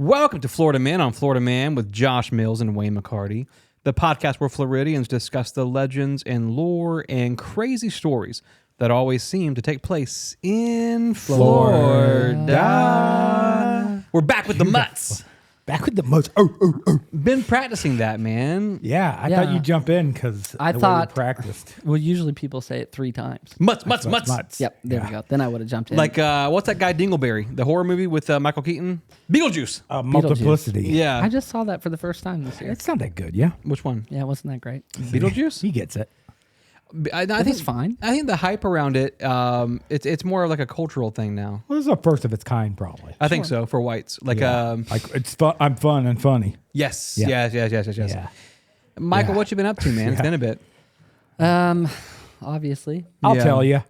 Welcome to Florida Man on Florida Man with Josh Mills and Wayne McCarty, the podcast where Floridians discuss the legends and lore and crazy stories that always seem to take place in Florida. We're back with the mutts. Back with the most. Oh. Been practicing that, man. Yeah, I thought you'd jump in because I thought practiced. Well, usually people say it 3 times. Mutts. Yep, there we go. Then I would have jumped in. Like, what's that guy Dingleberry? The horror movie with Michael Keaton? Beetlejuice. Multiplicity. Yeah. I just saw that for the first time this year. It's not that good, yeah? Which one? Yeah, wasn't that great? Beetlejuice? He gets it. I It think was fine. I think the hype around it, it's more of like a cultural thing now. Well, this is the first of its kind, probably. I think so for whites. Like, Like, it's fun. I'm fun and funny. yes, Yeah. yes. Yeah. Michael, Yeah. what you been up to, man? It's been a bit. Obviously. I'll Yeah. tell you.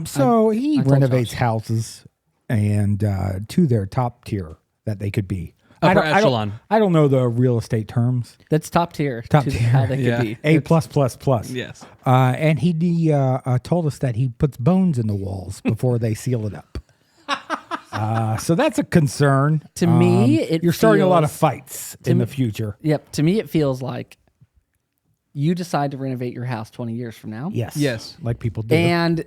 So he I told renovates Josh. houses and to their top tier that they could be. Upper I don't- echelon. I don't know the real estate terms. That's top tier. Top to tier. How they Yeah. could be. A plus plus plus. Yes. And he told us that he puts bones in the walls before they seal it up. So that's a concern. To me, it you're starting a lot of feels- fights in the future. Yep. To me, it feels like you decide to renovate your house 20 years from now. Yes. Like people do. And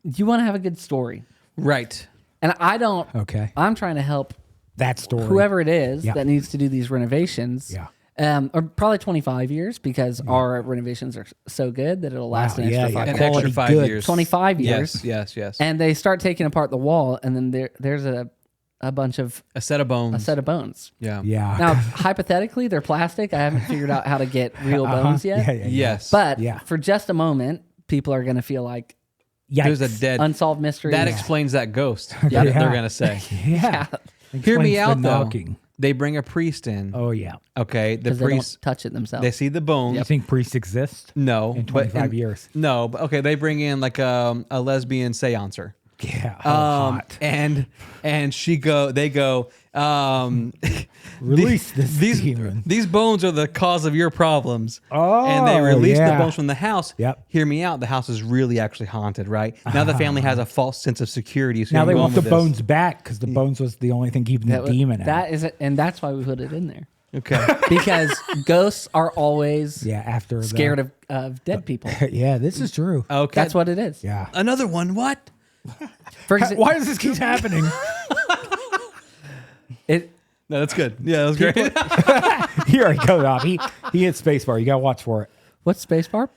you want to have a good story. Right. And I don't. Okay. I'm trying to help That story. whoever it is Yeah. that needs to do these renovations. Yeah. Or probably 25 years because our renovations are so good that it'll last an extra 5 An years. extra 5 good. years. 25 years. Yes. And they start taking apart the wall, and then there's a bunch of A set of bones. a set of bones. Yeah. Yeah. Now, hypothetically, they're plastic. I haven't figured out how to get real bones yet. Yeah. Yes. But Yeah. for just a moment, people are going to feel like Yikes. There's a dead. unsolved mystery. That explains that ghost. Yeah. They're gonna say. Yeah. Hear me Explains the out though. knocking. They bring a priest in. Oh, yeah. Okay. The because they priest. don't touch it themselves. They see the bones. You think priests exist? No. In but 25 years. No. But okay. They bring in like a lesbian seancer. Yeah. Hot. And they go, Release this these demon. these bones are the cause of your problems. Oh, and they release the yeah. bones from the house. Yep. Hear me out. The house is really actually haunted, right? Now the family has a false sense of security. So Now I'm they going want the with this. bones back because the bones was the only thing keeping the demon out. That is it, and that's why we put it in there. Okay. Because ghosts are always Yeah, after scared of dead people. Yeah, this is true. Okay. That's what it is. Yeah. Another one. What? For example, Why does this keep happening? No, that's good. Yeah, that was great. He already cut it off. He hit spacebar. You got to watch for it. what's spacebar?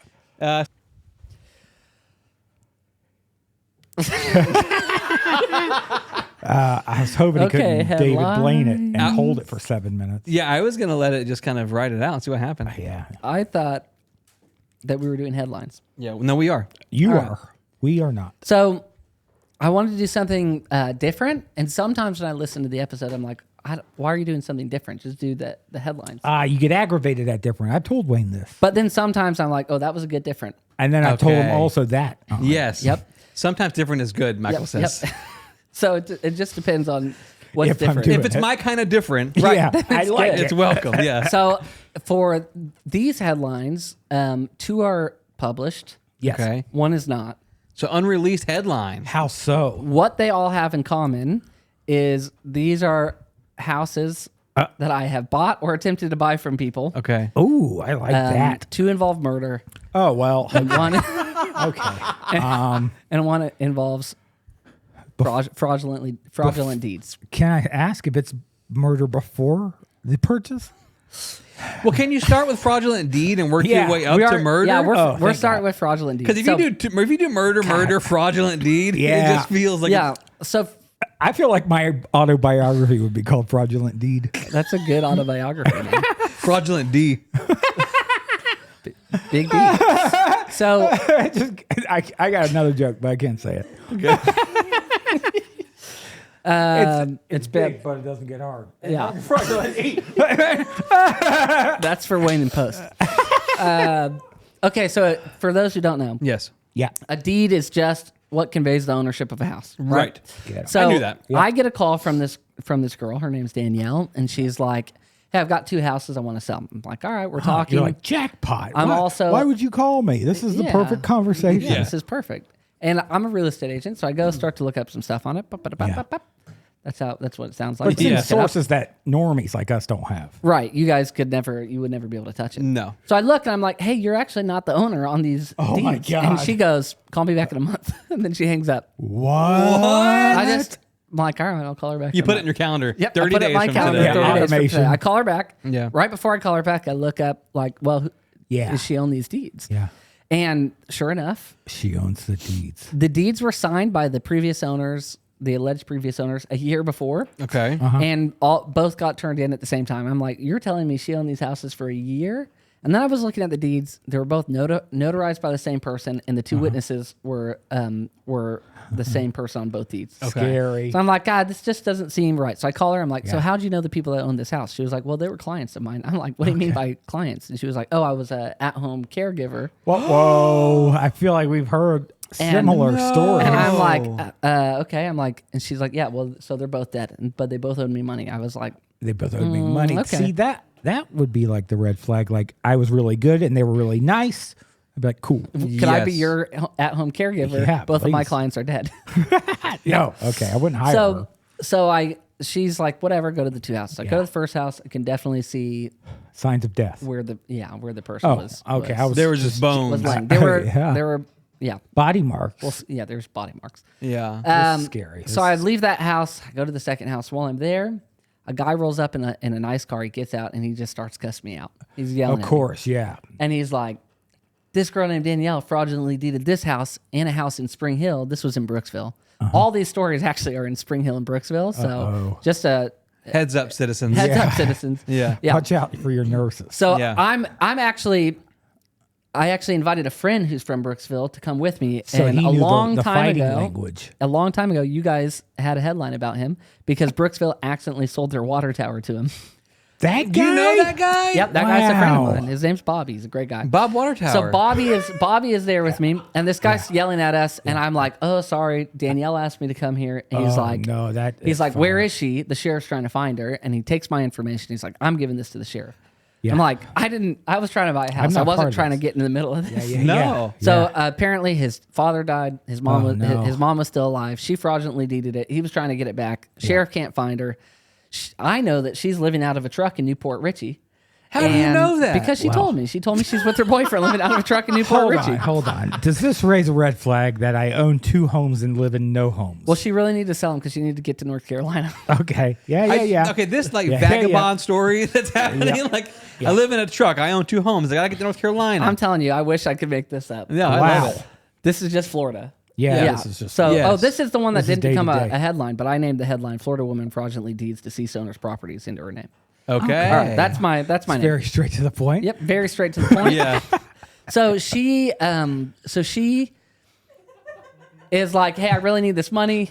I was hoping he Okay, couldn't David Blaine it and headlines. hold it for 7 minutes. Yeah, I was gonna let it just kind of write it out and see what happened. Yeah. I thought that we were doing headlines. Yeah. No, we are. You All right. are. We are not. So I wanted to do something different. And sometimes when I listen to the episode, I'm like, why are you doing something different? Just do the headlines. You get aggravated at different. I told Wayne this. But then sometimes I'm like, oh, that was a good different. And then I told him Okay. also that. Yes. Yep. Sometimes different is good. Michael Yep, says. yep. So it just depends on what's If I'm different. doing If it's my kind of different, Yeah, I like good. it. it's welcome. Yeah. So for these headlines, 2 are published. Yes. Okay. 1 is not. So unreleased headlines. How so? What they all have in common is these are houses that I have bought or attempted to buy from people. Okay. Oh, I like that. 2 involve murder. Oh, well. And one Okay. and one involves fraudulent deeds. Can I ask if it's murder before the purchase? Well, can you start with fraudulent deed and work Yeah, your way up We to are- murder? Yeah, we're thank starting God. with fraudulent deeds. Because if you do murder, fraudulent deed, it Yeah. just feels like yeah, so I feel like my autobiography would be called Fraudulent Deed. that's a good autobiography. Man. fraudulent D. Big D. So I got another joke, but I can't say it. It's big, but it doesn't get hard. yeah, Fraudulent Deed. that's for Wayne in post. Okay, so for those who don't know, Yes. Yeah. a deed is just what conveys the ownership of a house. Right. Yeah. So I knew that. I get a call from this girl. Her name's Danielle, and she's like, "Hey, I've got 2 houses I want to sell." I'm like, "All right, we're talking." You're like, jackpot. I'm Why- also- Why would you call me? This is the Yeah. perfect conversation. Yeah, this is perfect. And I'm a real estate agent, so I go start to look up some stuff on it. Yeah. That's what it sounds But like. it's You in look it up. sources that normies like us don't have. Right. You guys would never be able to touch it. No. So I look and I'm like, hey, you're actually not the owner on these Oh my deeds. God. And she goes, call me back in a month. And then she hangs up. What? I'm like, all right, I'll call her back. You in a put it month. in your calendar. Yep, 30 I put it days in my from calendar. today. 30 days from Automation. today. I call her back. Yeah. Right before I call her back, I look up like, well, Yeah. does she own these deeds? Yeah. And sure enough, She owns the deeds. the deeds were signed by the previous owners, the alleged previous owners, a year before. Okay. And both got turned in at the same time. I'm like, you're telling me she owned these houses for a year? And then I was looking at the deeds. They were both notarized by the same person, and the two witnesses were the same person on both deeds. Scary. So I'm like, God, this just doesn't seem right. So I call her. I'm like, so how'd you know the people that own this house? She was like, well, they were clients of mine. I'm like, what do you mean by clients? And she was like, oh, I was a at-home caregiver. Whoa. I feel like we've heard similar stories. And I'm Oh. like, okay. I'm like, and she's like, yeah, well, so they're both dead, but they both owed me money. I was like, They both owed me money. okay. See, that would be like the red flag. Like, I was really good and they were really nice. I'd be like, cool. could I be Yes. your at-home caregiver? Yeah, Both of my please. clients are dead. No. Okay. I wouldn't hire her. She's like, whatever, go to the two houses. I go to the first house. I can definitely see Signs of death. where the person Oh, was. okay. I was There was just bones. was laying. There were, Yeah. yeah. body marks. Well, yeah, there's body marks. Yeah. This is scary. So I leave that house. I go to the second house. While I'm there, a guy rolls up in a nice car. He gets out and he just starts cussing me out. He's yelling Of at me. course. Yeah. And he's like, this girl named Danielle fraudulently deeded this house and a house in Spring Hill. This was in Brooksville. All these stories actually are in Spring Hill and Brooksville. So just a Heads up, citizens. heads up, citizens. Yeah. Yeah. Watch out for your nurses. So Yeah. I actually invited a friend who's from Brooksville to come with me. So and he a knew long the time fighting ago, language. a long time ago, you guys had a headline about him because Brooksville accidentally sold their water tower to him. That guy? You know that guy? Yep, that guy's a friend of Wow. mine. His name's Bobby. He's a great guy. Bob Watertower. So Bobby is there with me, and this guy's yelling at us, and I'm like, "Oh, sorry, Danielle asked me to come here." And he's Oh, like, no, that he's is like, "Where fine. is she?" The sheriff's trying to find her, and he takes my information. He's like, "I'm giving this to the sheriff." Yeah. I'm like, I was trying to buy a house. not I part wasn't of trying to this. get in the middle of this. No. So apparently his father died. His mom Oh, was no. his mom was still alive. She fraudulently deeded it. He was trying to get it back. Sheriff can't find her. I know that she's living out of a truck in Newport Richie. How do you know that? Because she told me. She told me she's with her boyfriend living out of a truck in Newport Richie. Hold on. Does this raise a red flag that I own 2 homes and live in no homes? Well, she really needed to sell them because she needed to get to North Carolina. Okay. Yeah. Okay, this like Yeah, vagabond story that's happening. Yeah. Like, I live in a truck. I own 2 homes. I gotta get to North Carolina. I'm telling you, I wish I could make this up. yeah, I Wow. love it. This is just Florida. Yeah, this is just so. Yes. Oh, this is the one that This is didn't become day to day. a headline, but I named the headline: "Florida woman fraudulently deeds deceased owner's properties into her name." Okay. All right, that's my name. very straight to the point. Yep, very straight to the point. Yeah. So she is like, "Hey, I really need this money.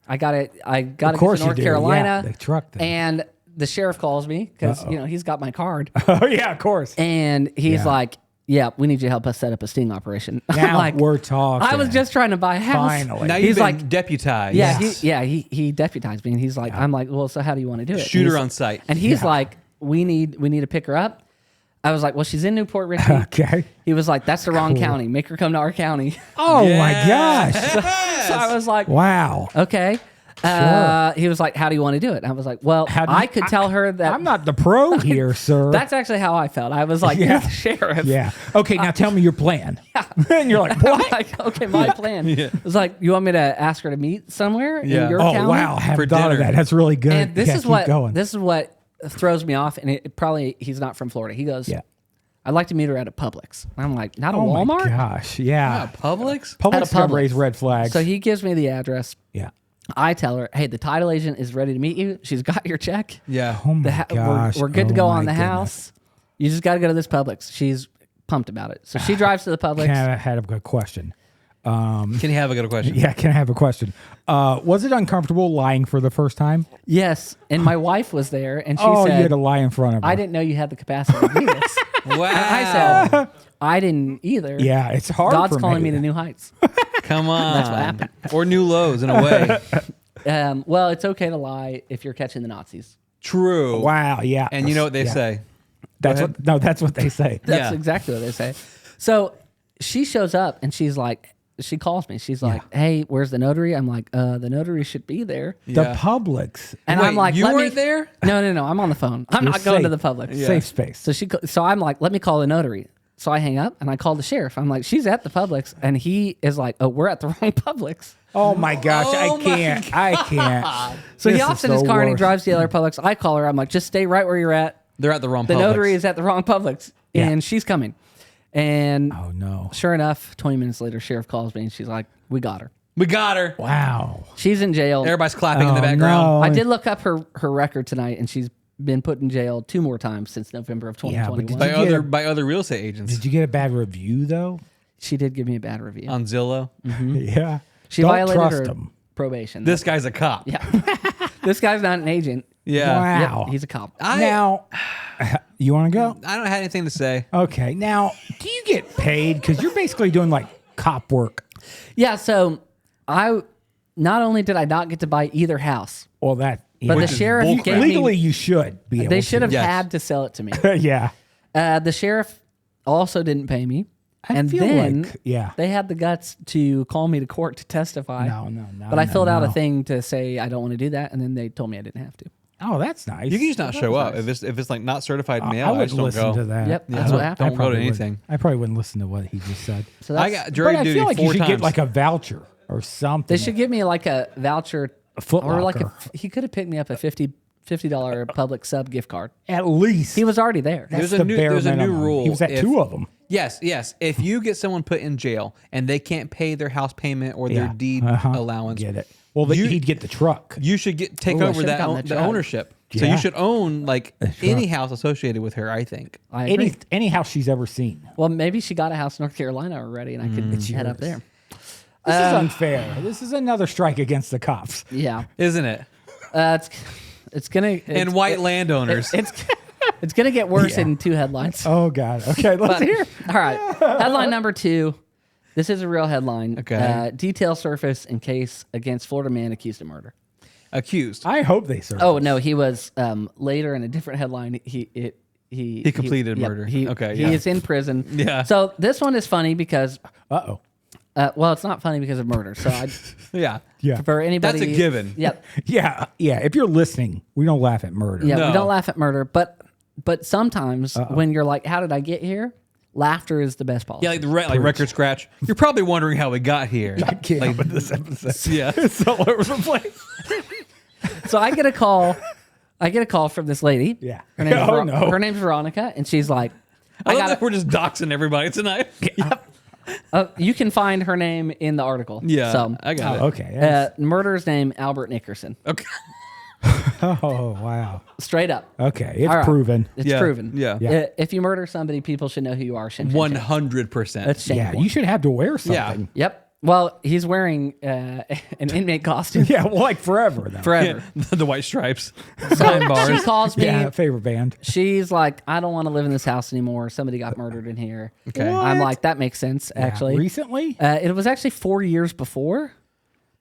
I got to Of get course to you North do. Carolina." Yeah, the truck thing. And the sheriff calls me because he's got my card, Oh, yeah, of course. and he's Yeah. like, "Yeah, we need you to help us set up a sting operation." I'm Now like, we're talking. I was just trying to buy a house. Finally. Now He's you've been like- deputized. Yeah, Yes. he deputized me, and he's like, I'm like, well, so how do you want to do it? Shoot And her he's- on sight. And he's like, we need to pick her up. I was like, well, she's in Newport Richie. Okay. He was like, that's the wrong county. Make her come to our county. Oh, my Yes. gosh. So I was like, Wow. okay. He was like, how do you want to do it? And I was like, well, How do you- I could tell her that. I'm not the pro here, sir. That's actually how I felt. I was like, Yeah. you're the sheriff. Yeah. Okay, now tell me your plan. And you're like, what? Like, okay, my plan. It was like, you want me to ask her to meet somewhere Yeah. in your Oh, county? wow. I For haven't thought of dinner. that. That's really good. And this Yeah, is keep what going. this is what throws me off. And it probably he's not from Florida. He goes, Yeah. I'd like to meet her at a Publix. And I'm like, not a Oh, my Walmart. gosh. Yeah. Publix? At a Publix gonna Publix. raise red flags. So he gives me the address. yeah. I tell her, hey, the title agent is ready to meet you. She's got your check. Yeah. Oh, my The gosh. we're good to Oh, go my on the goodness. house. You just got to go to this Publix. She's pumped about it. So she drives to the Publix. Can I have a good question? Can you have a good question? Yeah, can I have a question? Was it uncomfortable lying for the first time? Yes. And my wife was there, and she you had said, to lie in front of her. I didn't know you had the capacity to do this. Wow. I said, I didn't either. Yeah, it's hard God's for calling me me to new heights. Come on. That's what happened. Or new lows in a way. Well, it's okay to lie if you're catching the Nazis. True. Wow, yeah. And you know what they Yeah. say. That's ahead. what no, that's what they say. That's Yeah. exactly what they say. So she shows up and she's like, she calls me. She's like, "Hey, where's the notary?" I'm like, "The notary should be there." The Yeah. Publix. And Wait, I'm like, you "Let weren't me." there? No. I'm on the phone. I'm You're not going to safe. the Publix. Safe space. So I'm like, "Let me call the notary." So I hang up and I call the sheriff. I'm like, "She's at the Publix," and he is like, "Oh, we're at the wrong Publix." Oh my gosh, Oh I can't. I can't. So he This hops is in his the car and he worst. drives to the other Publix. I call her. I'm like, "Just stay right where you're at. They're at the wrong The Publix. notary is at the wrong Publix, Yeah. and she's coming." And Oh no. sure enough, 20 minutes later, sheriff calls me and she's like, "We got her. We got her. Wow. She's in jail." Everybody's clapping in the Oh, background. no. I did look up her record tonight, and she's been put in jail 2 more times since November of Yeah, but 2021. did you- By other real estate agents Did you get a bad review though? She did give me a bad review. on Zillow. Yeah. She Don't violated trust her them. probation. This guy's a cop. yeah, this guy's not an agent. Yeah. Wow. Yep, he's a cop. Now, you want to go? I don't have anything to say. Okay. Now, do you get paid? Because you're basically doing like cop work. Yeah, so I not only did I not get to buy either house, Well, that. but the is sheriff bullcrap. gave legally me. you should be. They able should have Yes. had to sell it to me. to. Yeah. The sheriff also didn't pay me, I and feel then like- yeah. they had the guts to call me to court to testify. No. But I no, filled out no. a thing to say I don't want to do that, and then they told me I didn't have to. Oh, that's nice. You can just not show up if it's like not certified mail. I I wouldn't just don't listen go. to that. Yep, Yeah, that's what happened. Don't go to probably anything. wouldn't. I probably wouldn't listen to what he just said. So I that's, got jury But I duty feel like 4 you should times. get like a voucher or something. they should give me like a voucher, Foot or like Locker. he could have picked me up a $50 public sub gift card. At least. He was already there. That's There's a the new- bare there's a new minimum. rule. He was at If- 2 of them. Yes. If you get someone put in jail and they can't pay their house payment or their Yeah. deed Uh-huh. allowance, Get it. Well, You- he'd get the truck. you should take Ooh, I over should've that gotten the the truck. ownership. So Yeah. you should own like That's any right. house associated with her. I think. I agree. Any house she's ever seen. Well, maybe she got a house in North Carolina already, and I could head up there. This is unfair. This is another strike against the cops. Yeah, Isn't it? it's gonna And white landowners. it's gonna get worse in 2 headlines. Oh God. Okay, let's But- hear. All right. Headline number 2. This is a real headline. Okay. Details surface in case against Florida man accused of murder. Accused. I hope they serve. Oh no, he was later in a different headline. He completed yep, murder. He, Okay, he yeah. is in prison. Yeah. So this one is funny because, Uh-oh. well, it's not funny because of murder. So I, Yeah. Yeah. for anybody, That's a given. Yep. Yeah. Yeah. If you're listening, we don't laugh at murder. Yeah. No. We don't laugh at murder, but sometimes when you're like, "How did I get here?" Laughter is the best policy. Yeah, like record scratch. You're probably wondering how we got here. I can't help with this episode. Yeah. It's all over the place. So I get a call. I get a call from this lady. Yeah. Her name's, Oh, no. her name's Veronica, and she's like, I "I love got that we're just doxing everybody tonight. You can find her name in the article." Yeah. So I got it. Okay. murderer's name Albert Nickerson. Okay. Oh wow. Straight up. Okay. It's All right. proven. It's Yeah, proven. yeah. Yeah. If you murder somebody, people should know who you are. Shame, shame, shame. 100%. That's Yeah. shameful. You should have to wear Yeah. something. Yep. Well, he's wearing an inmate costume Yeah. Well, like forever though. forever. the white stripes. So she calls me. Yeah. Favorite band. She's like, "I don't want to live in this house anymore. Somebody got murdered in here." Okay. I'm What? like, "That makes sense." Actually, Recently. it was actually 4 years before.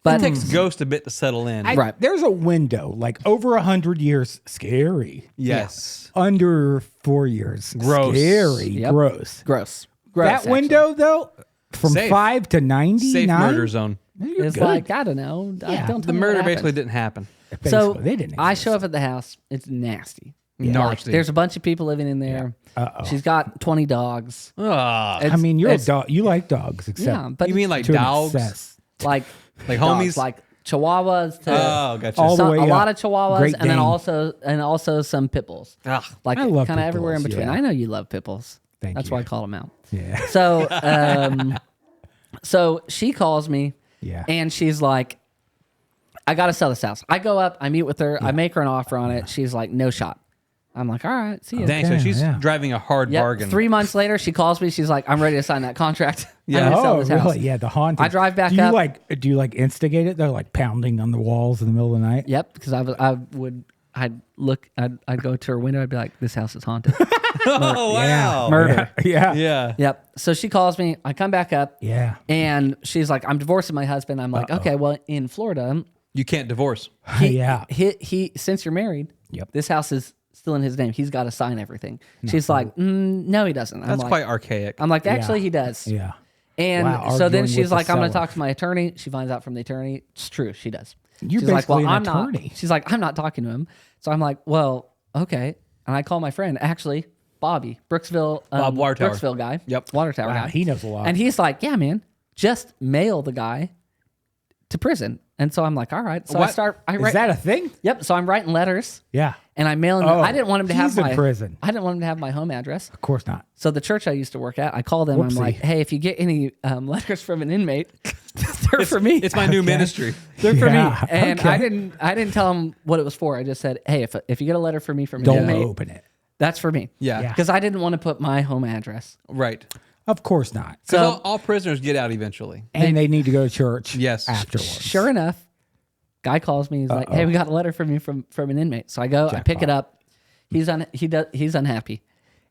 It But takes Ghost a bit to settle in. Right. There's a window like over 100 years. Scary. Yes. Under 4 years. Gross. Scary. Yep. Gross. gross. That actually. window though, from Safe. 5 to 99. Safe murder zone. You're It's good. like, I don't know. Yeah. Don't The tell me what murder happened. basically didn't happen. Basically, So they didn't. I show up at the house. It's nasty. Nasty. There's a bunch of people living in there. Uh-oh. She's got 20 dogs. Ah. It's- I mean, you're a it's- dog. You like dogs, except Yeah, but You mean like to an dogs? excess. like Like dogs, homies? like Chihuahuas to Oh, gotcha. All the some, way a lot of up. Chihuahuas, Great and then Dane. also some pit bulls. Ugh. Like I love kind of pit everywhere in bulls, between. yeah. I know you love pit bulls. Thank That's you. why I call them out. Yeah. So she calls me. Yeah. And she's like, "I got to sell this house." I go up, I meet with her, I make her an offer on it. She's like, "No shot." I'm like, "All right, see you." Dang, so Okay, she's yeah. driving a hard Yep. bargain. 3 months later, she calls me. She's like, "I'm ready to sign that contract." Yeah. I'm gonna sell Oh, this house. really? Yeah, the haunting. I drive back do you up. Do you like instigate it? They're like pounding on the walls in the middle of the night. Yep, because I'd go to her window. I'd be like, "This house is haunted." Oh, wow. Murder. Yeah. Yeah. Yep. So she calls me. I come back up. Yeah. And she's like, "I'm divorcing my husband." I'm like, "Okay, well, in Florida, You can't divorce. Yeah. he since you're married, Yep. this house is still in his name. He's got to sign everything." She's like, "No, he doesn't." I'm That's like, quite archaic. I'm like, "Actually, he does." Yeah. And Wow, so then arguing she's with the like, I'm going to seller. talk to my attorney. She finds out from the attorney. It's true. She does. You're she's like, basically an I'm attorney. not. She's like, I'm not talking to him. So I'm like, well, okay. And I call my friend, actually, Bobby, Brooksville, Bob Water Tower. Brooksville guy. Yep. Water Tower Wow, guy. he knows a lot. And he's like, yeah, man, just mail the guy to prison. And so I'm like, all right. So What? I Is write. that a thing? Yep. So I'm writing letters Yeah. and I'm mailing. Oh, I didn't want him to have he's in my prison. I didn't want him to have my home address. Of course not. So the church I used to work at, I called them. I'm Whoopsie. like, hey, if you get any letters from an inmate, they're for me. It's my new ministry. They're for Yeah, me. And okay. I didn't tell them what it was for. I just said, hey, if you get a letter from me from an Don't inmate, open it. that's for me. Yeah. Yeah. Because I didn't want to put my home address. Right. Of course not. Because So all prisoners get out eventually. And they need to go to church Yes. afterwards. sure enough, guy calls me. He's like, hey, we got a letter from you from an inmate. So I go, I pick it up. He's unhappy.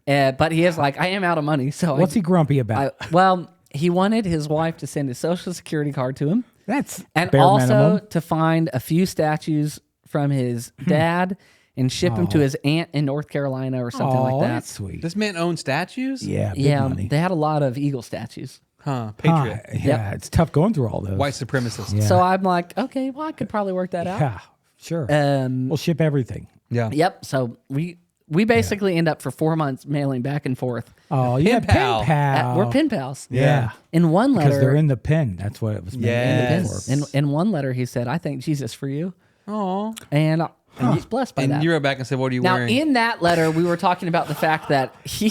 But he is like, I am out of money. So What's he grumpy about? well, he wanted his wife to send his social security card to him. That's And bare also minimum. to find a few statues from his dad and ship them to his aunt in North Carolina or something Oh, like that. that's sweet. This man owns statues? Yeah, big Yeah, money. they had a lot of eagle statues. Huh. Huh, Patriot. yeah, it's tough going through all those. White supremacist. Yeah. So I'm like, okay, well, I could probably work that out. Yeah, sure. we'll ship everything. Yeah. Yep. So we basically end up for 4 months mailing back and forth. Oh, yeah, Pen pal. pen pal. We're pen pals. Yeah, In one because letter, they're in the pen. That's what it was meant Yes. for. in one letter, he said, "I thank Jesus for you," Oh. and I was blessed by And that. you wrote back and said, what are you Now, wearing? in that letter, we were talking about the fact that he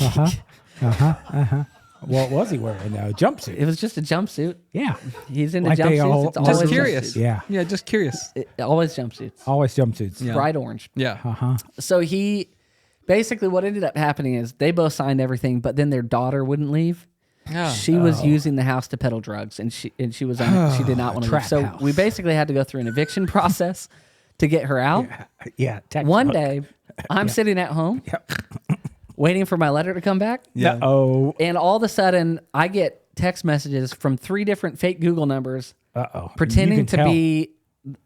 What was he wearing? A jumpsuit. it was just a jumpsuit. Yeah, He's into Like they jumpsuits. all- It's just always just curious. jumpsuits. Yeah. Yeah, just curious. Always jumpsuits. always jumpsuits. Yeah. Bright orange. Yeah. So he basically what ended up happening is they both signed everything, but then their daughter wouldn't leave. Yeah. She was using the house to peddle drugs, and she was she did not want to leave. Trap So house. we basically had to go through an eviction process to get her out. Yeah. One day, I'm sitting at home waiting for my letter to come back, Yeah. Oh. and all of a sudden I get text messages from 3 different fake Google numbers Uh-oh. pretending You to can tell. be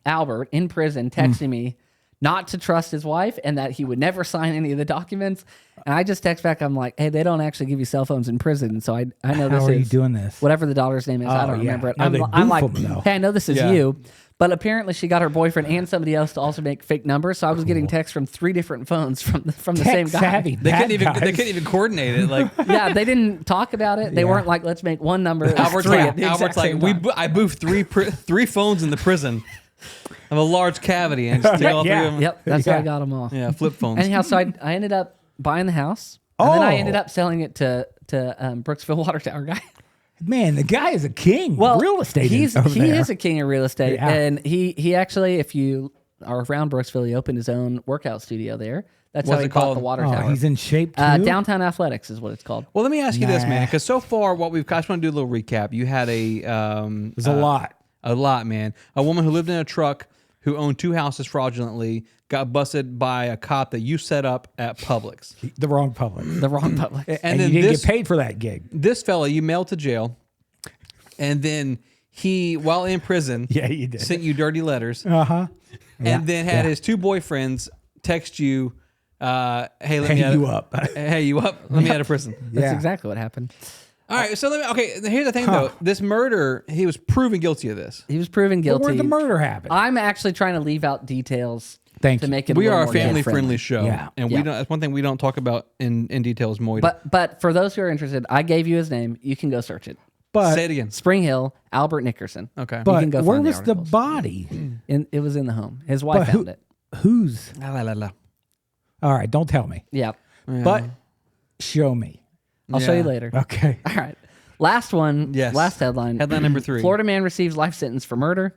Albert in prison, texting me not to trust his wife and that he would never sign any of the documents. And I just text back, I'm like, hey, they don't actually give you cell phones in prison. So I know this How are you is doing this? whatever the daughter's name is. I Oh, don't yeah. remember it. No, they I'm boof like, 'em, though. hey, I know this is Yeah. you. But apparently she got her boyfriend and somebody else to also make fake numbers. So I was getting texts from 3 different phones from the same Tech guy. savvy. They bad couldn't guys. even coordinate it. Like Yeah, they didn't talk about it. They Yeah. weren't like, let's make one number. It was Albert's 3 like, at the exact Albert's like same we time. I moved three phones in the prison. I have a large cavity and just take all three Yeah. of them. Yep, that's how I Yeah. got them all. Yeah, flip phones. Anyhow, so I ended up buying the house, and then I Oh. ended up selling it to Brooksville Water Tower guy. Man, the guy is a king. Well, real estate. He over there. is a king of real estate, Yeah. and he actually, if you are around Brooksville, he opened his own workout studio there. That's What's how he it bought called? the water Oh, tower. he's in shape too. Downtown Athletics is what it's called. Well, let me ask you this, man, Nah. because so far what we've I just want to do a little recap. You had There's a lot. a lot, man. A woman who lived in a truck who owned 2 houses fraudulently got busted by a cop that you set up at Publix. The wrong public. The wrong public. And And then you didn't this get paid for that gig. this fella you mailed to jail, and then he, while in prison, Yeah, you did. sent you dirty letters, Uh-huh. and then had his 2 boyfriends text you, "Hey, let me Hey, out you up. Hey, you up? Let me out of prison." That's Yeah. exactly what happened. All right, so let me. Okay, here's the thing though. This murder, he was proven guilty of this. He was proven But guilty. where'd the murder happen? I'm actually trying to leave out details Thank to you. make it. We a little are a more family-friendly kid-friendly. show, Yeah. and Yeah. we don't. That's one thing we don't talk about in details more. But for those who are interested, I gave you his name. You can go search it. But say it again. Spring Hill, Albert Nickerson. Okay. but can go where find the was the articles. body? It was in the home. His wife But found it. Who's? La, la, la. All right, don't tell me. Yeah. But show me. I'll show you Yeah. later. Okay. All right. Last one. Yes. Last headline. Headline number 3. Florida man receives life sentence for murder.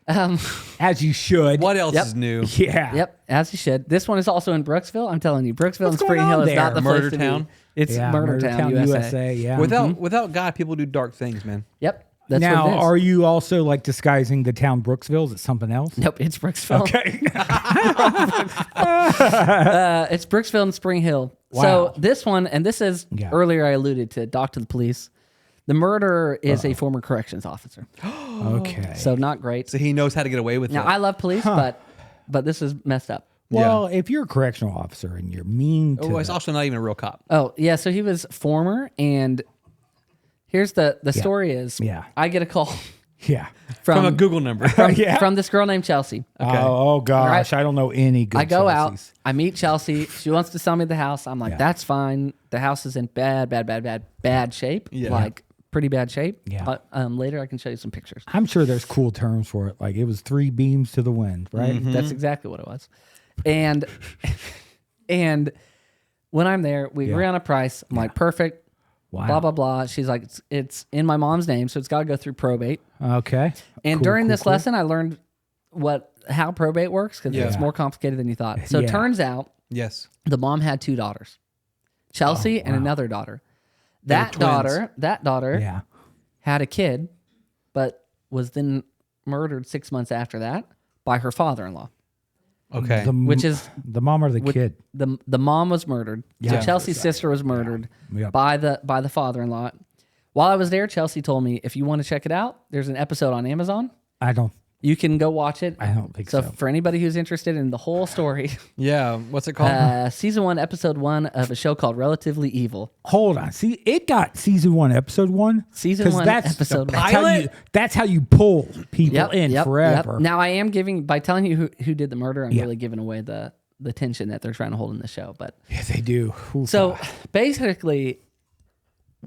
As you should. What else Yep. is new? Yeah. Yep, as he should. This one is also in Brooksville. I'm telling you, Brooksville What's and Spring going Hill on is not there? the Murder place to town? be. It's Yeah, Murder Town, USA. Yeah. Without God, people do dark things, man. Yep. That's now, what it is. are you also like disguising the town Brooksville? Is it something else? Nope, it's Brooksville. Okay. It's Brooksville and Spring Hill. Wow. So this one, and this is Yeah. earlier I alluded to Doc to the Police. The murderer is a former corrections officer. okay. So not great. So he knows how to get away with Now it. I love police, but this is messed up. Well, if you're a correctional officer and you're mean to Oh, it's also not even a real cop. Oh, yeah, so he was former and Here's the story is Yeah. I get a call Yeah. From a from Google number. Yeah. from this girl named Chelsea. Oh gosh, I don't know any good I go out, Chelseas. I meet Chelsea. She wants to sell me the house. I'm like, Yeah. that's fine. The house is in bad shape. Yeah. Like pretty bad shape. Yeah. But later I can show you some pictures. I'm sure there's cool terms for it. Like it was 3 beams to the wind, right? Mm-hmm. That's exactly what it was. And and when I'm there, we agree on a price. I'm like, perfect. Wow. Blah blah blah. She's like, it's in my mom's name, so it's got to go through probate. Okay. And Cool, during cool, this cool. lesson, I learned how probate works because it's Yeah. more complicated than you thought. So Yeah. it turns out Yes. the mom had 2 daughters, Chelsea and another daughter. They were That daughter Yeah. had a kid, but was then murdered 6 months after that by her father-in-law. Okay. Which is the mom or the kid? the mom was murdered. Yeah. So Chelsea's sister was murdered Yep. by the father-in-law. While I was there, Chelsea told me if you want to check it out, there's an episode on Amazon. I don't You can go watch it. I don't think so. For anybody who's interested in the whole story, yeah. What's it called? season 1, episode 1 of a show called Relatively Evil. Hold on. See, it got season 1, episode 1. Season 'Cause one, episode that's one. how Pilot? that's how you pull people in forever. Now I am giving by telling you who did the murder. I'm really giving away the tension that they're trying to hold in the show. But Yeah, they do. Ooh, so basically,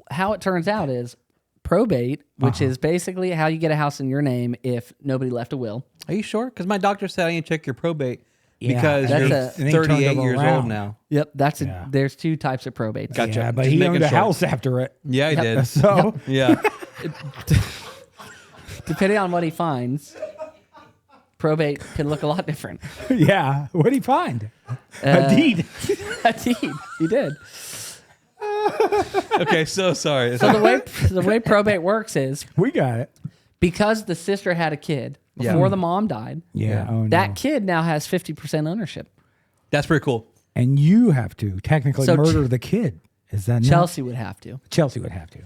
how it turns out is probate, which is basically how you get a house in your name if nobody left a will. Are you sure? Because my doctor said I need to check your probate Yeah, because that's you're a- and they turned 38 them years around. old now. Yep, Yeah. there's 2 types of probates. Gotcha. yeah, but Just he making owned a sure. house after it. Yeah, I did. So Yeah. Depending on what he finds, probate can look a lot different. yeah, what did he find? A deed. Indeed, he did. Okay. So sorry. So the way probate works is We got it. because the sister had a kid before the mom died. Yeah. Oh, That no. kid now has 50% ownership. That's pretty cool. And you have to technically So murder the kid. Is that not? Chelsea would have to. Chelsea would have to.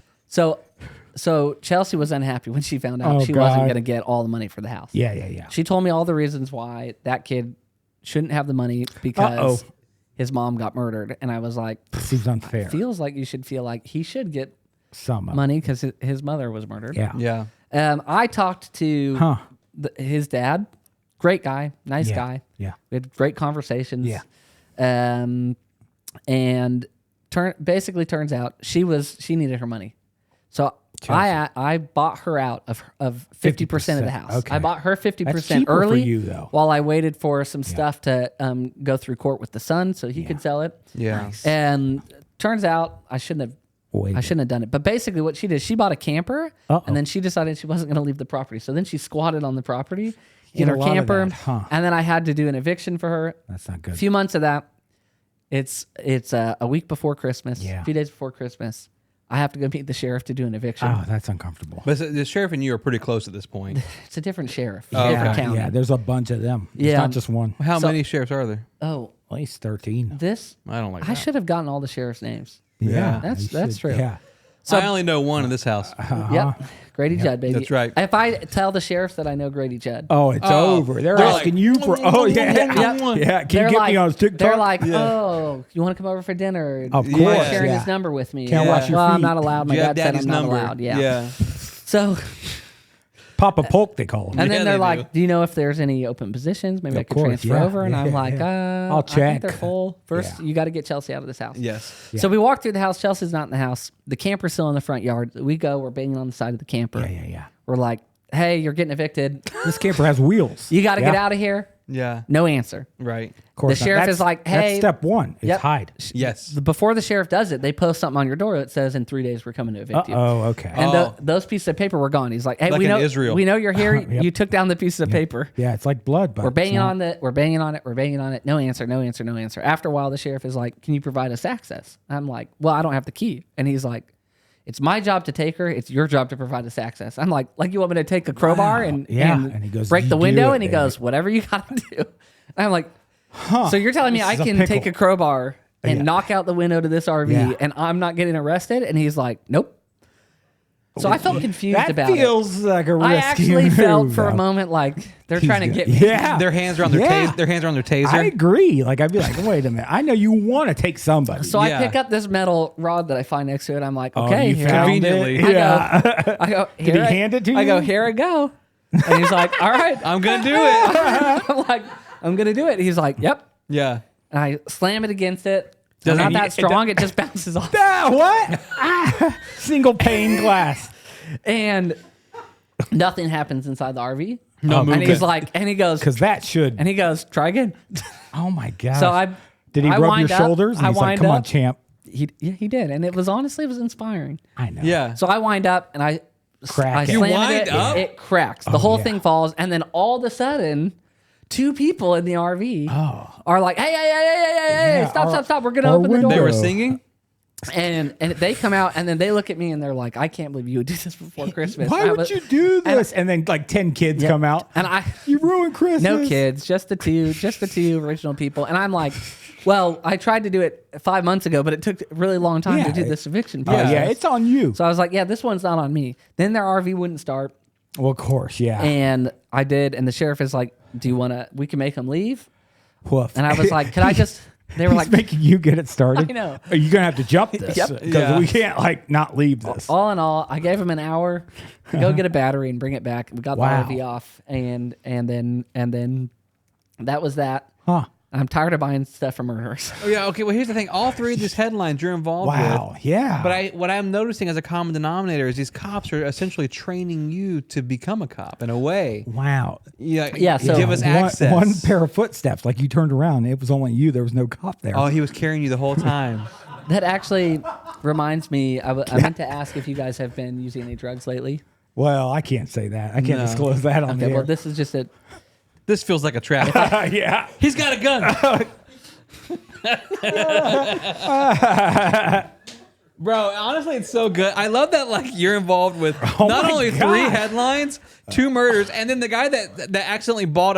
So Chelsea was unhappy when she found out Oh, she wasn't God. going to get all the money for the house. Yeah, yeah, yeah. She told me all the reasons why that kid shouldn't have the money because his mom got murdered. And I was like, Seems unfair. feels like you should feel like he should get Some of it. money because his mother was murdered. Yeah. Yeah. I talked to Huh. his dad. Great guy. Nice Yeah. guy. Yeah. We had great conversations. Yeah. And basically turns out she needed her money. So I bought her out of 50% of the house. Okay. I bought her 50% That's cheaper for early you, though. while I waited for some stuff to go through court with the son so he could sell it. Yeah. And turns out I shouldn't have done it. But basically what she did, she bought a camper and then she decided she wasn't going to leave the property. So then she squatted on the property in Get a her lot of camper. that, huh? And then I had to do an eviction for her. That's not A good. few months of that. It's a week before Christmas, Yeah. a few days before Christmas. I have to go meet the sheriff to do an eviction. Oh, that's uncomfortable. But the sheriff and you are pretty close at this point. It's a different sheriff, Oh, different okay. county. Yeah, there's a bunch of them. It's Yeah. not just one. How So- many sheriffs are there? Oh, At least 13. this I don't like I that. should have gotten all the sheriff's names. Yeah. That's- you that's should. true. Yeah. So I only know one in this house. Yep, Grady Judd, baby. That's right. If I tell the sheriffs that I know Grady Judd, Oh, it's over. They're they're asking like, you for. Oh, yeah. Yep. Yeah. Can you they're get like, me on TikTok? they're like, oh, you want to come over for dinner? Of Do you mind course, sharing yeah. his number with me. Can't wash your well, I'm feet. not allowed. My Do you have dad said I'm daddy's not number? allowed. Yeah. Yeah. So. Papa Polk, they call him. And Yeah, then they're they like, do. "Do you know if there's any open positions? Maybe I Of could course, transfer yeah, over." And yeah, I'm like, I'll I check. think they're full. First, Yeah. you got to get Chelsea out of this house." Yes. So we walk through the house. Chelsea's not in the house. The camper's still in the front yard. We go. We're banging on the side of the camper. Yeah. We're like, "Hey, you're getting evicted. This camper has wheels. You got to get Yeah. out of here." Yeah. No answer. Right. Of course The not. sheriff That's- is like, that's "Hey." step one. It's Yep. hide. Yes. Before the sheriff does it, they post something on your door that says, "In 3 days, we're coming to evict you." Oh, okay. And Oh. those pieces of paper were gone. He's like, "Hey, Like we in know Israel. we know you're here. Yep. You took down the piece of paper." Yeah, it's like blood. But We're banging it's not. on it. We're banging on it. We're banging on it. No answer. No answer. No answer. After a while, the sheriff is like, "Can you provide us access?" I'm like, "Well, I don't have the key." And he's like, "It's my job to take her. It's your job to provide us access." I'm like you want me to take a crowbar Wow. and, Yeah. and, And he goes, break "You the do window?" it, And he baby. goes, "Whatever you got to do." And I'm like, so you're telling me This I is a can pickle. take a crowbar and Yeah. knock out the window to this RV Yeah. and I'm not getting arrested? And he's like, "Nope." So I felt confused That about it. feels like a risky I actually move, felt for a though. moment like they're trying to He's get gonna- me. Yeah. Their hands are on their Yeah. their hands are on their taser. I agree. Like, I'd be like, wait a minute. I know you want to take somebody. So Yeah. I pick up this metal rod that I find next to it. I'm like, Oh, okay, you here found I go. Conveniently. it? Yeah. I go. Did he "Here I-" hand it to I go, you? here I go. And he's like, all right. I'm gonna do it. I'm like, I'm gonna do it. He's like, yep. Yeah. And I slam it against it. Doesn't- Not that it strong. It just bounces off. Ah, what? Single pane glass. And nothing happens inside the RV. No And movement. he's like, and he goes, Because that should. and he goes, try again. Oh my god. So I did he I rub your wind up, shoulders? And I he's like, wind come on, up. champ. He did, and it was honestly it was inspiring. I know. Yeah. So I wind up and I Crack I it. You slam wind it. up? It cracks. The whole yeah. thing falls, and then all of a sudden, two people in the RV are like, "Hey, Yeah, stop! We're gonna our open the door." They were window. singing. And they come out, and then they look at me, and they're like, "I can't believe you would do this before Christmas." Why And I would was- you do this? And then like 10 kids come out. And I You ruined Christmas. no kids, just the two original people. And I'm like, well, I tried to do it 5 months ago, but it took a really long time Yeah, to do it- this eviction Oh, process. yeah, it's on you. So I was like, yeah, this one's not on me. Then their RV wouldn't start. Well, of course, yeah. And I did. And the sheriff is like, do you want to, we can make them leave. Woof. And I was like, can I just, they were He's like, making you get it started. I know. Are you gonna have to jump this? Yep. Because Yeah. we can't like not leave this. all in all, I gave him an hour to go get a battery and bring it back. We got Wow. the RV off and then that was that. Huh? I'm tired of buying stuff from murderers. Oh yeah. Okay. Well, here's the thing. All three of these headlines you're involved Wow. with. Yeah. But what I'm noticing as a common denominator is these cops are essentially training you to become a cop in a way. Wow. Yeah, so- give us access. One pair of footsteps. Like you turned around, it was only you. There was no cop there. Oh, he was carrying you the whole time. That actually reminds me, I meant to ask if you guys have been using any drugs lately. Well, I can't say that. I can't No. disclose that on Okay, the well, air. this is just a. This feels like a trap. Yeah. He's got a gun. Bro, honestly, it's so good. I love that like you're involved with not my only gosh. 3 headlines, 2 murders, and then the guy that accidentally bought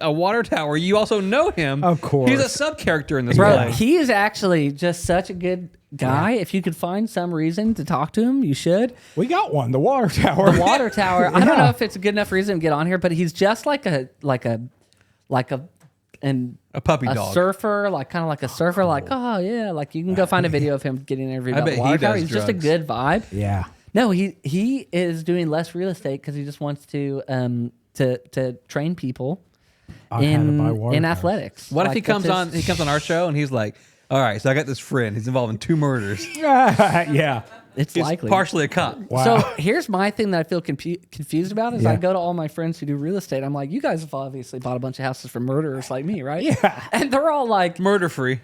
a water tower. You also know him. Of course. he's a sub character in this Bro, play. he is actually just such a good guy. If you could find some reason to talk to him, you should. We got one. The water tower. The water tower. I don't Yeah. know if it's a good enough reason to get on here, but he's just like a puppy dog. surfer, like kind of like a surfer, like oh yeah, like you can go find a video of him getting interviewed I about bet the he water tower. does He's just a drugs. good vibe. Yeah. No, he is doing less real estate because he just wants to train people On how to buy water in towers. athletics. What if Like, he comes that's on? He comes on our show and he's like, "All right, so I got this friend. He's involved in 2 murders. Yeah. It's He's likely. partially a cop." Wow. So here's my thing that I feel confused about is I Yeah. go to all my friends who do real estate. I'm like, you guys have obviously bought a bunch of houses from murderers like me, right? Yeah. And they're all like, Murder free.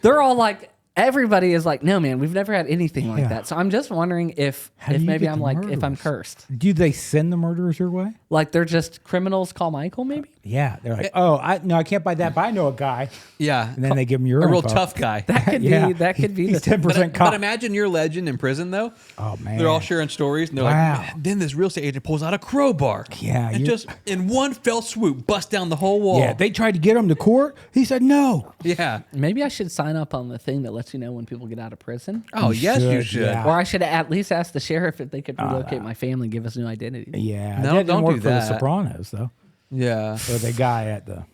everybody is like, no, man, we've never had anything like Yeah. that. So I'm just wondering if do you maybe get I'm the like, if I'm murderers? cursed. Do they send the murderers your way? Like they're just criminals call Michael, maybe? Yeah. They're like, oh, I can't buy that, but I know a guy. Yeah, And then they give him your a real info. tough guy. That could Yeah. be He's the 10% cop. But imagine your legend in prison, though. Oh, man. They're all sharing stories, and they're Wow. like, "Man," then this real estate agent pulls out a crowbar. Yeah, and you're- just in one fell swoop, bust down the whole wall. Yeah, they tried to get him to court. He said no. Yeah. Maybe I should sign up on the thing that lets you know when people get out of prison. Oh, yes, you should, should. yeah. Or I should at least ask the sheriff if they could relocate my family and give us new identity. Yeah, No, that didn't don't work do for The that. Sopranos though. Yeah. Or the guy at the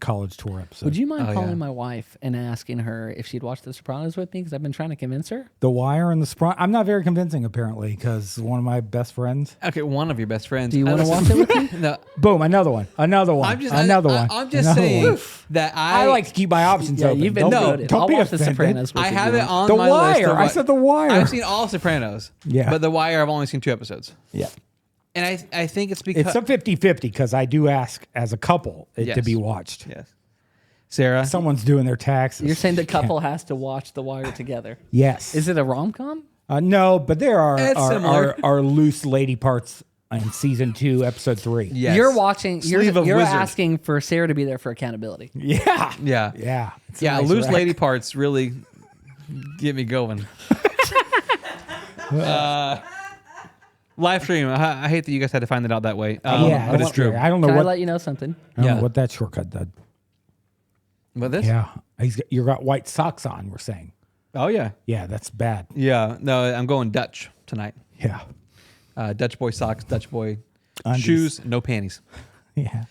college tour episode. Would you mind Oh, calling yeah. my wife and asking her if she'd watch The Sopranos with me? Because I've been trying to convince her. The Wire and the Sopranos. I'm not very convincing apparently because one of my best friends. Okay, one of your best friends. Do you want to watch it with me? No, Boom, another one. Another one. I'm just another one. I'm just another saying one. that I like to keep my options Yeah, open. you've been Don't be- voted. don't I'll be watch The offended. Sopranos with I you. have it on The my list. Wire. of I what- said The Wire. I've seen all Sopranos. Yeah. But The Wire, I've only seen 2 episodes. Yeah. And I think it's because It's a 50-50 because I do ask as a couple it to Yes. be watched. yes, Sarah. Someone's doing their taxes. You're saying the couple has to watch The Wire together. Yes. Is it a rom-com? No, but there are It's similar. are loose lady parts in season 2, episode 3. Yes. You're watching. You're Sleeve of Wizard. asking for Sarah to be there for accountability. Yeah. Yeah. Yeah. It's a Yeah, nice loose wreck. lady parts really get me going. Live stream. I hate that you guys had to find it out that way. Yeah, but it's true. I don't know Can I what let you know something? I don't Yeah. know what that shortcut did. But this? Yeah. You got white socks on, we're saying. Oh yeah. Yeah, that's bad. Yeah. No, I'm going Dutch tonight. Yeah. Dutch boy socks, Dutch boy Undies. shoes, no panties. Yeah.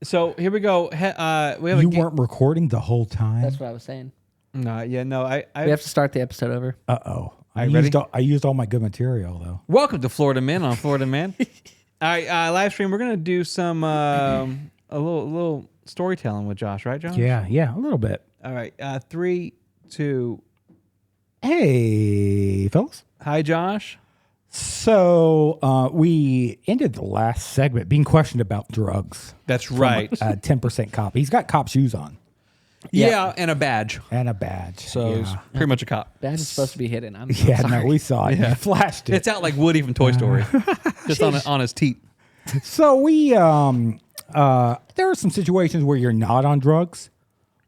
So here we go. We have You weren't recording the whole time? That's what I was saying. No, yeah, no. I We have to start the episode over. Uh-oh. you ready? I used all my good material, though. Welcome to Florida Man on Florida Man. All right, live stream. We're gonna do some a little storytelling with Josh, right, Josh? Yeah, a little bit. All right. 3, 2. Hey, fellas. Hi, Josh. So we ended the last segment being questioned about drugs. That's right. 10% cop. He's got cop shoes on Yeah, and a badge. and a badge. So it's yeah, pretty much a cop. That is supposed to be hidden. I'm yeah sorry. no, we saw it. You flashed it. It's out like Woody from Toy Story, just on his teeth. So we there are some situations where you're not on drugs,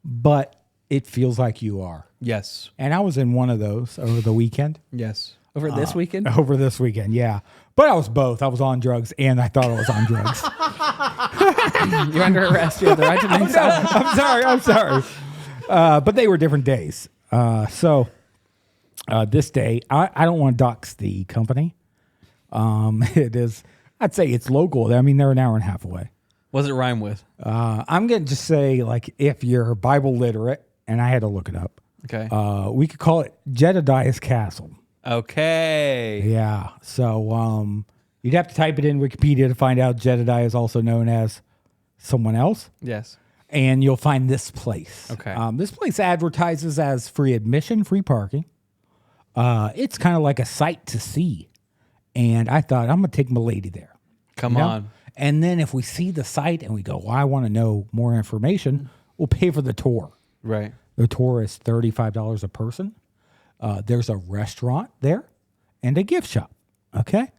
but it feels like you are. Yes. And I was in one of those over the weekend. Yes. Over this weekend? Over this weekend, yeah. But I was both. I was on drugs and I thought I was on drugs. You're under arrest. You have the right to remain silent. I'm sorry. But they were different days. So this day, I don't want to dox the company. It is, I'd say it's local. I mean, they're an hour and a half away. What does it rhyme with? I'm going to just say, like, if you're Bible literate, and I had to look it up, Okay. we could call it Jedediah's Castle. Okay. Yeah. So you'd have to type it in Wikipedia to find out Jedediah is also known as someone else. Yes. And you'll find this place. Okay. This place advertises as free admission, free parking. It's kind of like a sight to see. And I thought, I'm going to take my lady there. Come You know? on. And then if we see the site and we go, well, I want to know more information, we'll pay for the tour. Right. The tour is $35 a person. There's a restaurant there and a gift shop. Okay.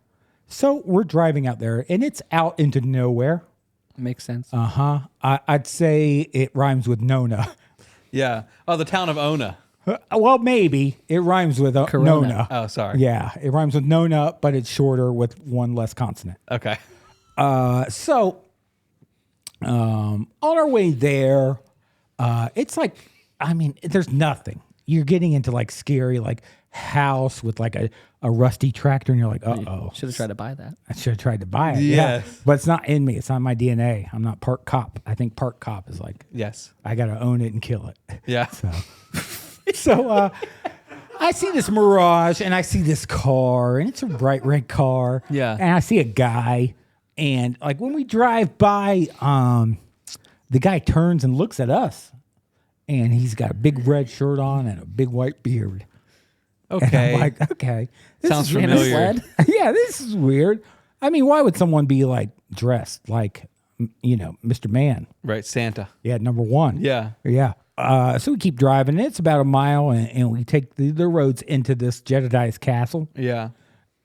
So we're driving out there and it's out into nowhere. Makes sense. I'd say it rhymes with Nona. Yeah. Oh, the town of Ona. Well, maybe it rhymes with Corona. Nona. Oh, sorry. Yeah, it rhymes with Nona, but it's shorter with one less consonant. Okay. So on our way there, it's like, I mean, there's nothing. You're getting into like scary, like house with like a rusty tractor, and you're like, uh-oh. Should have tried to buy that. I should have tried to buy it. Yes. Yeah. But it's not in me. It's not my DNA. I'm not part cop. I think part cop is like, Yes. I got to own it and kill it. Yeah. So I see this Mirage and I see this car and it's a bright red car. Yeah. And I see a guy and like when we drive by, the guy turns and looks at us and he's got a big red shirt on and a big white beard. And Okay. I'm like, okay. This Sounds is In a familiar. sled? yeah, this is weird. I mean, why would someone be like dressed like, Mr. Man? Right. Santa. Yeah, number one. Yeah. Yeah. So we keep driving. It's about a mile, and we take the roads into this Jedediah's Castle, Yeah.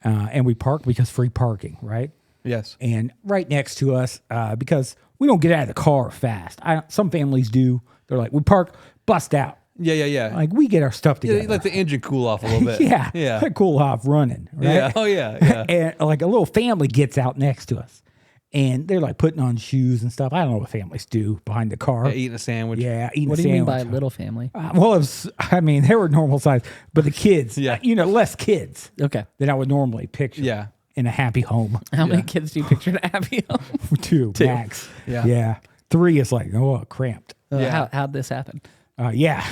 and we park because free parking, right? Yes. And right next to us, because we don't get out of the car fast. Some families do. They're like, we park, bust out. Yeah. Yeah. Yeah. Like, we get our stuff Yeah, together. you let the engine cool off a little bit. yeah. Yeah. Cool off running, right? Yeah. Oh, yeah. Yeah. And like a little family gets out next to us. And they're like putting on shoes and stuff. I don't know what families do behind the car. Eating a sandwich. Yeah, eating What a do you mean sandwich. by little family? Well, they were normal size, but the kids, Yeah. less kids Okay. than I would normally picture Yeah. in a happy home. How many kids do you picture to have you? Two, max. Yeah. Yeah. 3 is like, cramped. Yeah. How'd this happen? Yeah.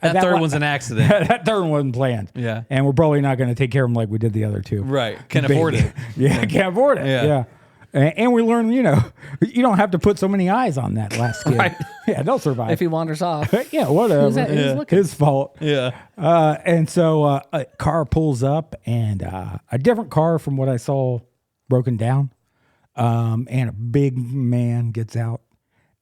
That third one's an accident. that third one wasn't planned. Yeah. And we're probably not going to take care of them like we did the other two. Right. Can afford it. Yeah, can't afford it. Yeah. Yeah. And we learn, you don't have to put so many eyes on that last kid. Right. Yeah, they'll survive. If he wanders off, yeah, whatever. Who's that? Who's looking? His fault. Yeah. And so a car pulls up, and a different car from what I saw broken down. And a big man gets out,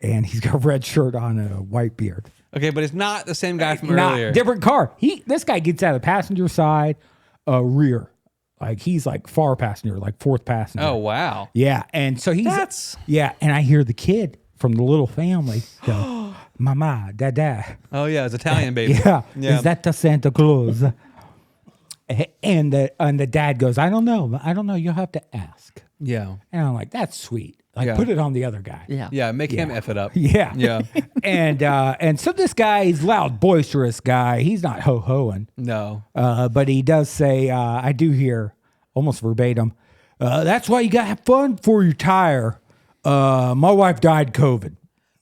and he's got a red shirt on and a white beard. Okay, but it's not the same guy from Not earlier. different car. This guy gets out of the passenger side, rear. Like he's like far passenger, like fourth passenger. Oh, wow. Yeah. And so he's That's- yeah, and I hear the kid from the little family go, Mama, Dada. Oh, yeah. It's Italian, baby. Yeah. Yeah. Is that the Santa Claus? and the dad goes, I don't know. You'll have to ask. Yeah. And I'm like, that's sweet. Like, Yeah. put it on the other guy. yeah. Yeah. Make him F it up. Yeah. Yeah. And so this guy, he's loud, boisterous guy. He's not ho-hoing. No. But he does say, I do hear almost verbatim. That's why you got to have fun before you retire. My wife died COVID.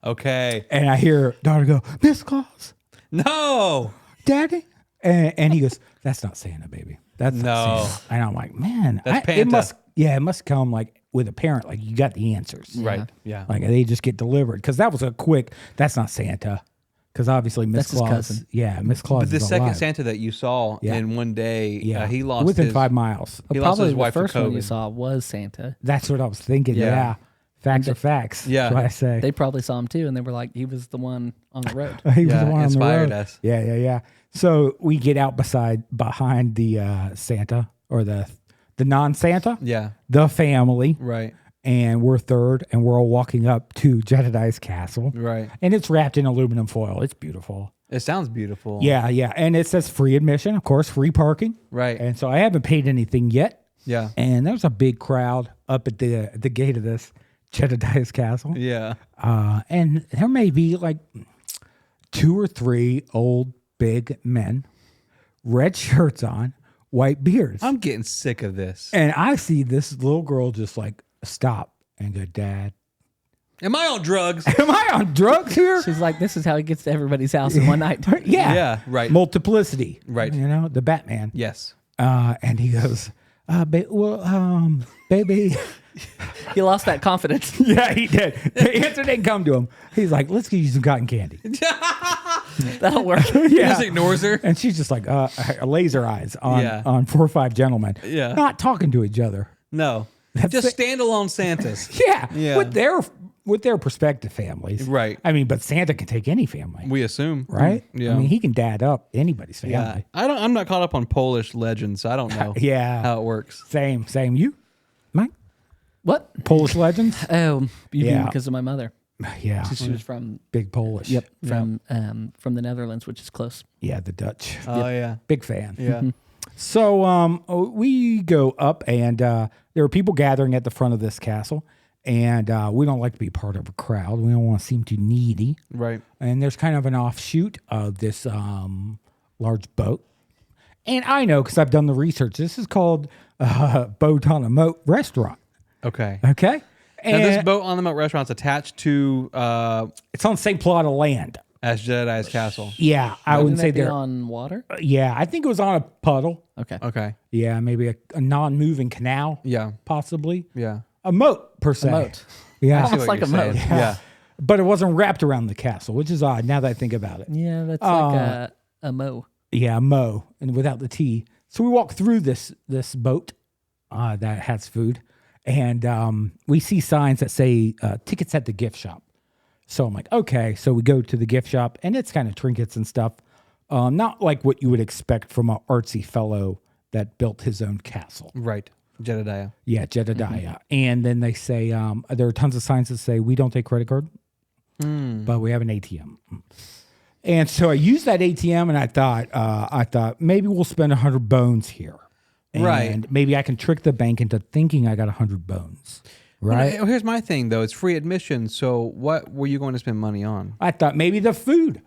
Okay. And I hear daughter go, Miss Claus, No. Daddy. And he goes, that's not Santa, baby. That's No. not Santa. And I'm like, man, That's it Panta. must come like with a parent, like you got the answers. Right. Yeah. Like they just get delivered. Because that was a quick, that's not Santa. Because obviously Miss That's his Claus. cousin. Yeah, Miss Claus But the is second alive. Santa that you saw in one day, he lost within his 5 miles. He lost Probably his the wife for first one you COVID. saw was Santa. That's what I was thinking. Yeah. Yeah. Facts are facts. Yeah. That's what I say. They probably saw him too, and they were like, he was the one on the road. He was Yeah, the one on the inspired road. us. Yeah. So we get out behind the Santa or the non-Santa, Yeah. the family, Right. and we're third, and we're all walking up to Jedediah's castle, Right. and it's wrapped in aluminum foil. It's beautiful. It sounds beautiful. Yeah, and it says free admission, of course, free parking, Right. and so I haven't paid anything yet, Yeah. and there's a big crowd up at the gate of this Jedediah's castle. Yeah. And there may be like 2 or 3 old big men, red shirts on, white beards. I'm getting sick of this. And I see this little girl just like stop and go, Dad, Am I on drugs? am I on drugs here? She's like, this is how he gets to everybody's house in one night. Yeah. Yeah, right. Multiplicity. Right. You know, the Batman. Yes. And he goes, baby. He lost that confidence. Yeah, he did. The answer didn't come to him. He's like, let's get you some cotton candy. That'll work. He just ignores her. And she's just like laser eyes on Yeah. 4 or 5 gentlemen. Yeah. Not talking to each other. No. That's Just it. standalone Santas. Yeah. Yeah. With their prospective families. Right. I mean, but Santa can take any family. We assume. Right? Yeah. I mean, he can dad up anybody's family. Yeah. I'm not caught up on Polish legends, so I don't know Yeah. how it works. Same. You? Mike? What? Polish legends? Oh, you Yeah. mean because of my mother. Yeah. She was from Big Polish. from the Netherlands, which is close. Yeah, the Dutch. Oh, yeah. Big fan. Yeah. So we go up, and there are people gathering at the front of this castle, and we don't like to be part of a crowd. We don't want to seem too needy. Right. And there's kind of an offshoot of this large boat. And I know because I've done the research. This is called Boat on a Moat Restaurant. Okay. Okay. Now, And this boat on the moat restaurant's attached to it's on the same plot of land. as Jedediah's castle. Yeah, I wouldn't say Wouldn't it be there. on water. Yeah, I think it was on a puddle. Okay. Okay. Yeah, maybe a non-moving canal. Yeah. Possibly Yeah. a moat per se. moat. Yeah, I see Almost what like you're a moat. saying. Yeah. but it wasn't wrapped around the castle, which is odd now that I think about it. Yeah, that's like a mo. Yeah, Mo, and without the T. So we walk through this boat that has food, and we see signs that say tickets at the gift shop. So I'm like, okay. So we go to the gift shop, and it's kind of trinkets and stuff. Not like what you would expect from an artsy fellow that built his own castle. Right. Jedediah. Yeah, Jedediah. And then they say there are tons of signs that say we don't take credit card, but we have an ATM. And so I used that ATM, and I thought maybe we'll spend 100 bones here, and Right. maybe I can trick the bank into thinking I got 100 bones. Right? Well, here's my thing, though. It's free admission. So what were you going to spend money on? I thought maybe the food,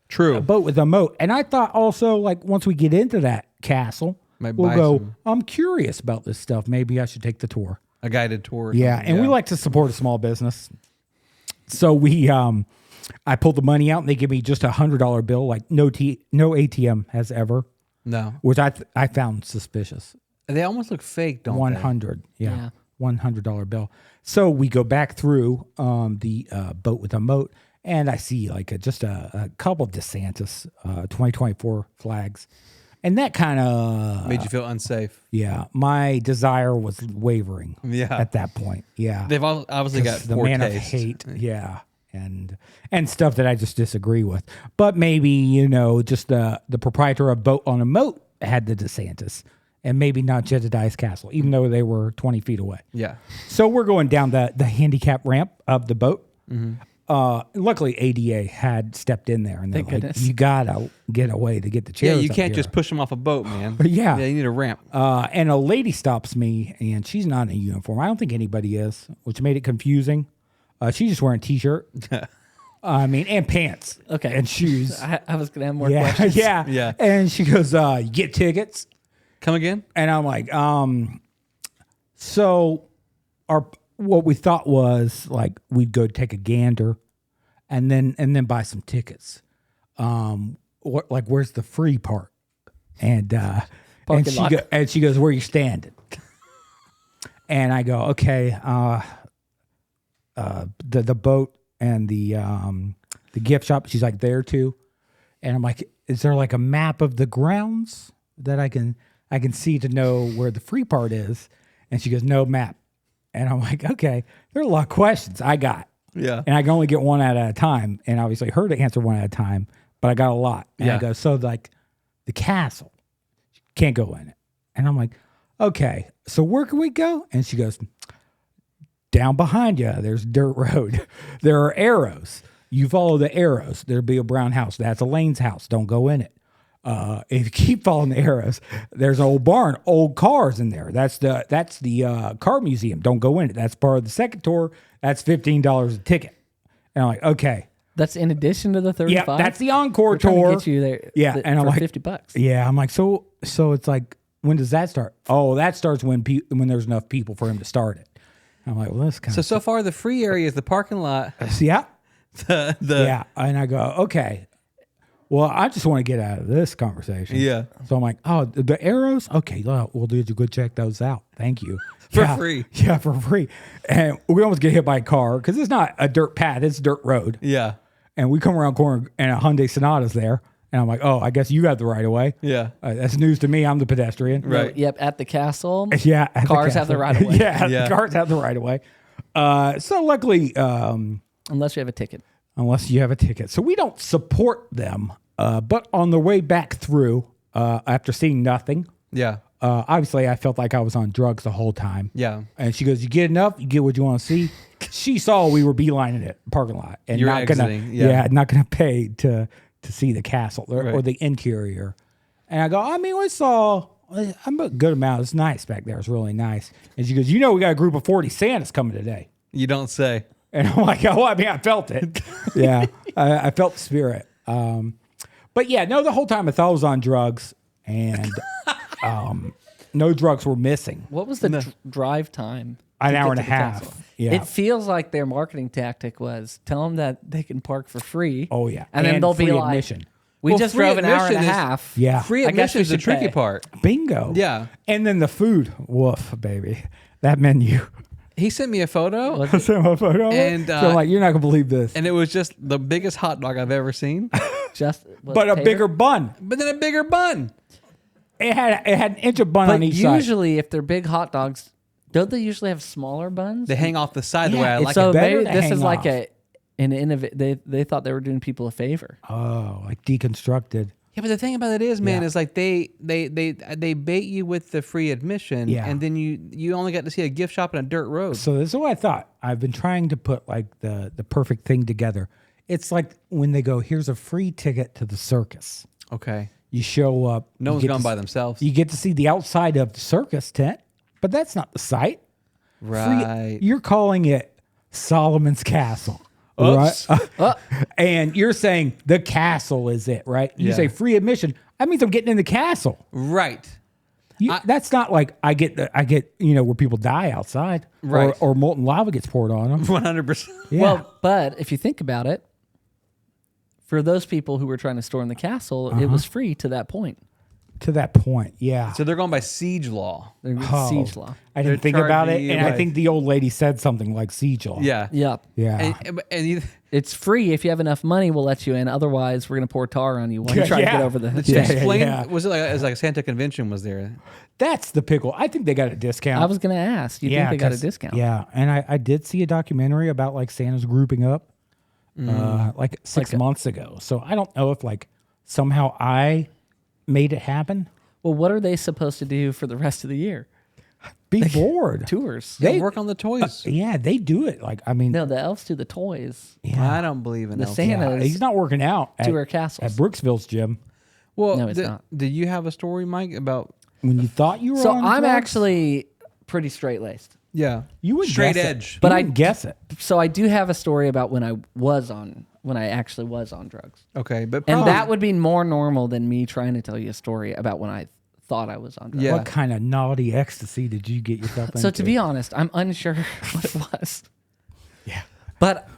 True. a boat with a moat, and I thought also like once we get into that castle, Might we'll buy go. some. I'm curious about this stuff. Maybe I should take the tour. A guided tour. or Yeah, something. and we like to support a small business. So we, I pulled the money out, and they give me just $100 bill, like no ATM has ever, No. which I found suspicious. They almost look fake, don't 100, yeah, Yeah. $100 bill. So we go back through the boat with a moat, and I see like just a couple of DeSantis 2024 flags, and that kind they? of Made you feel unsafe. yeah, my desire was wavering. Yeah. at that point, yeah. They've obviously got the poor man taste. of hate, yeah, and stuff that I just disagree with. But maybe just the proprietor of Boat on a Moat had the DeSantis, and maybe not Jedediah's castle, even though they were 20 feet away. Yeah. So we're going down the handicap ramp of the boat. Luckily, ADA had stepped in there, and they're Thank like, goodness. "You gotta get a way to get the Yeah, chairs." you up can't here." just push them off a boat, man. Yeah. Yeah, you need a ramp. And a lady stops me, and she's not in a uniform. I don't think anybody is, which made it confusing. She's just wearing a t-shirt. And pants. Okay. And shoes. I was gonna have more Yeah, questions. yeah. Yeah. And she goes, you get tickets? Come again? And I'm like, So what we thought was like we'd go take a gander, and then buy some tickets. Where's the free part? And Parking lot. she goes, where you standing? And I go, okay, the boat and the gift shop. She's like, there too. And I'm like, is there like a map of the grounds that I can see to know where the free part is? And she goes, no map. And I'm like, okay, there are a lot of questions I got. Yeah. And I can only get one at a time. And obviously her to answer one at a time, but I got a lot. And I Yeah. go, so like the castle, can't go in it. And I'm like, okay, so where can we go? And she goes, down behind you, there's dirt road. There are arrows. You follow the arrows. There'll be a brown house. That's Elaine's house. Don't go in it. If you keep following the arrows, there's an old barn, old cars in there. That's the car museum. Don't go in it. That's part of the second tour. That's $15 a ticket. And I'm like, okay. That's in addition to the 35. Yeah, that's the encore We're trying to tour. get you there. Yeah, and I'm for like, $50. Yeah, I'm like, so it's like, when does that start? Oh, that starts when there's enough people for him to start it. I'm like, well, that's kind So far the free area is the parking lot. yeah, The yeah, and I go, okay. Well, I just want to get out of this conversation. Yeah. So I'm like, oh, the arrows? Okay, well, did you go check those out? Thank you. For Yeah, free. Yeah, for free. And we almost get hit by a car because it's not a dirt path, it's a dirt road. Yeah. And we come around corner and a Hyundai Sonata's there. And I'm like, oh, I guess you got the right of way. Yeah. That's news to me. I'm the pedestrian. Right. Yep, at the castle. Yeah. at the Cars have the castle. right of way. Yeah, Yeah. the cars have the right of way. So luckily, Unless you have a ticket. unless you have a ticket. So we don't support them. But on the way back through, after seeing nothing, Yeah. obviously I felt like I was on drugs the whole time. Yeah. And she goes, you get enough, you get what you want to see. She saw we were beelining it, parking lot. And You're not gonna, exiting, yeah. not going to pay to see the castle or Right. the interior. And I go, I mean, we saw a good amount. It's nice back there. It's really nice. And she goes, we got a group of 40 Santas coming today. You don't say. And I'm like, oh, I mean, I felt it. Yeah, I felt the spirit. But yeah, no, the whole time I thought I was on drugs, and no drugs were missing. What was the drive time? An to hour get and a to the half. castle? Yeah. It feels like their marketing tactic was tell them that they can park for free. Oh, yeah. And then And they'll be free like, admission. we Well, just free drove an hour and a admission is- half. Yeah. Free I guess we admission is the should tricky pay. part. Bingo. Yeah. And then the food. Woof, baby. That menu. He sent me a photo, I sent my photo of it. And, so I'm like, you're not going to believe this. and it was just the biggest hot dog I've ever seen, Just But a bigger bun. but then a bigger bun. It had an inch of bun But on each side. usually, if they're big hot dogs, don't they usually have smaller buns? They hang off the side the Yeah, way I it's like so it. better maybe to this hang is like off. an innovate. They thought they were doing people a favor. Oh, like deconstructed. Yeah, but the thing about it is, man, Yeah. is like they bait you with the free admission, Yeah. and then you only got to see a gift shop and a dirt road. So this is what I thought. I've been trying to put like the perfect thing together. It's like when they go, here's a free ticket to the circus. Okay, You show up. no you one's get gone to by themselves, You get to see the outside of the circus tent, but that's not the site. right? You're calling it Solomon's Castle. Oops. Right? And you're saying the castle is it, right? You Yeah. say free admission. That means I'm getting in the castle. Right. That's not like I get where people die outside, Right. Or molten lava gets poured on them. 100%. Yeah. Well, but if you think about it, for those people who were trying to storm the castle, it was free to that point. To that point, yeah. So they're going by siege law. They're Oh, siege law. I didn't They're think about it, charging you and I by- think the old lady said something like siege law. Yeah. Yep. Yeah. And you, It's free if you have enough money. We'll let you in. Otherwise, we're gonna pour tar on you while you try to Yeah. get over the. to Yeah, explain, yeah. was it like as like a Santa convention was there? That's the pickle. I think they got a discount. I was gonna ask. You think they got a 'cause- discount? Yeah, and I did see a documentary about like Santa's grouping up like 6 months ago. So I don't know if like somehow I made it happen. Well, what are they supposed to do for the rest of the year? Be bored. Tours. They- Work on the toys. Yeah, they do it. Like I mean, No, the elves do the toys. I don't believe in The elves. Santa- yeah, he's not working out To at, our castles. at Brooksville's gym Well, No, it's not. Do you have a story, Mike, about? when you thought you were. So on I'm drugs, actually pretty straight laced. Yeah, you would straight guess edge. it. But You I wouldn't guess it. So I do have a story about when I actually was on drugs. Okay, but And probably- that would be more normal than me trying to tell you a story about when I thought I was on drugs. Yeah. What kind of naughty ecstasy did you get yourself into? So to be honest, I'm unsure what it was. yeah. But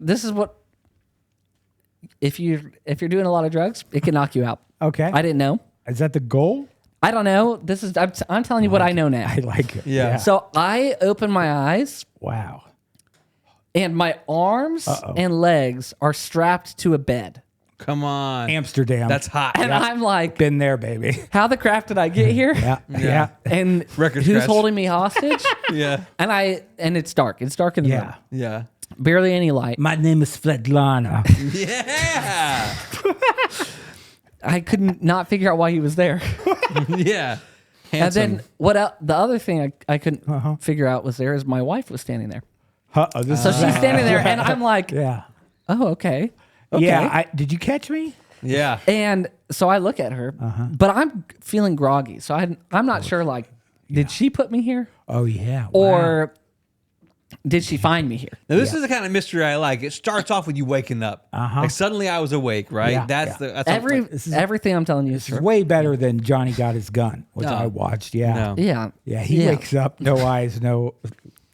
this is what if you're doing a lot of drugs, it can knock you out. Okay. I didn't know. Is that the goal? I don't know. I'm telling you what I know now. I like it. Yeah. So I open my eyes Wow. and my arms and legs are strapped to a bed. Come on. Amsterdam. That's hot. And I'm like, been there, baby. how the crap did I get here? Yeah. Yeah. And Record who's scratch. holding me hostage? Yeah. And it's dark. It's dark in the room. Yeah. Yeah. Barely any light. My name is Svetlana. Yeah. I couldn't not figure out why he was there. Yeah. And Handsome. then what else? The other thing I couldn't figure out was there is my wife was standing there. This So is she's standing there and I'm like, yeah. oh, okay. Okay. Yeah. Did you catch me? Yeah. And so I look at her, but I'm feeling groggy. So I'm not sure, like, did she put me here? Oh yeah. Wow. Or did she find me here? Now, this is the kind of mystery I like. It starts off with you waking up. Like suddenly I was awake, right? Yeah, That's yeah. the that's Everything I'm telling you is it's true. way better than Johnny Got His Gun, which No. I watched. Yeah. No. Yeah. Yeah. He wakes up, no eyes, no.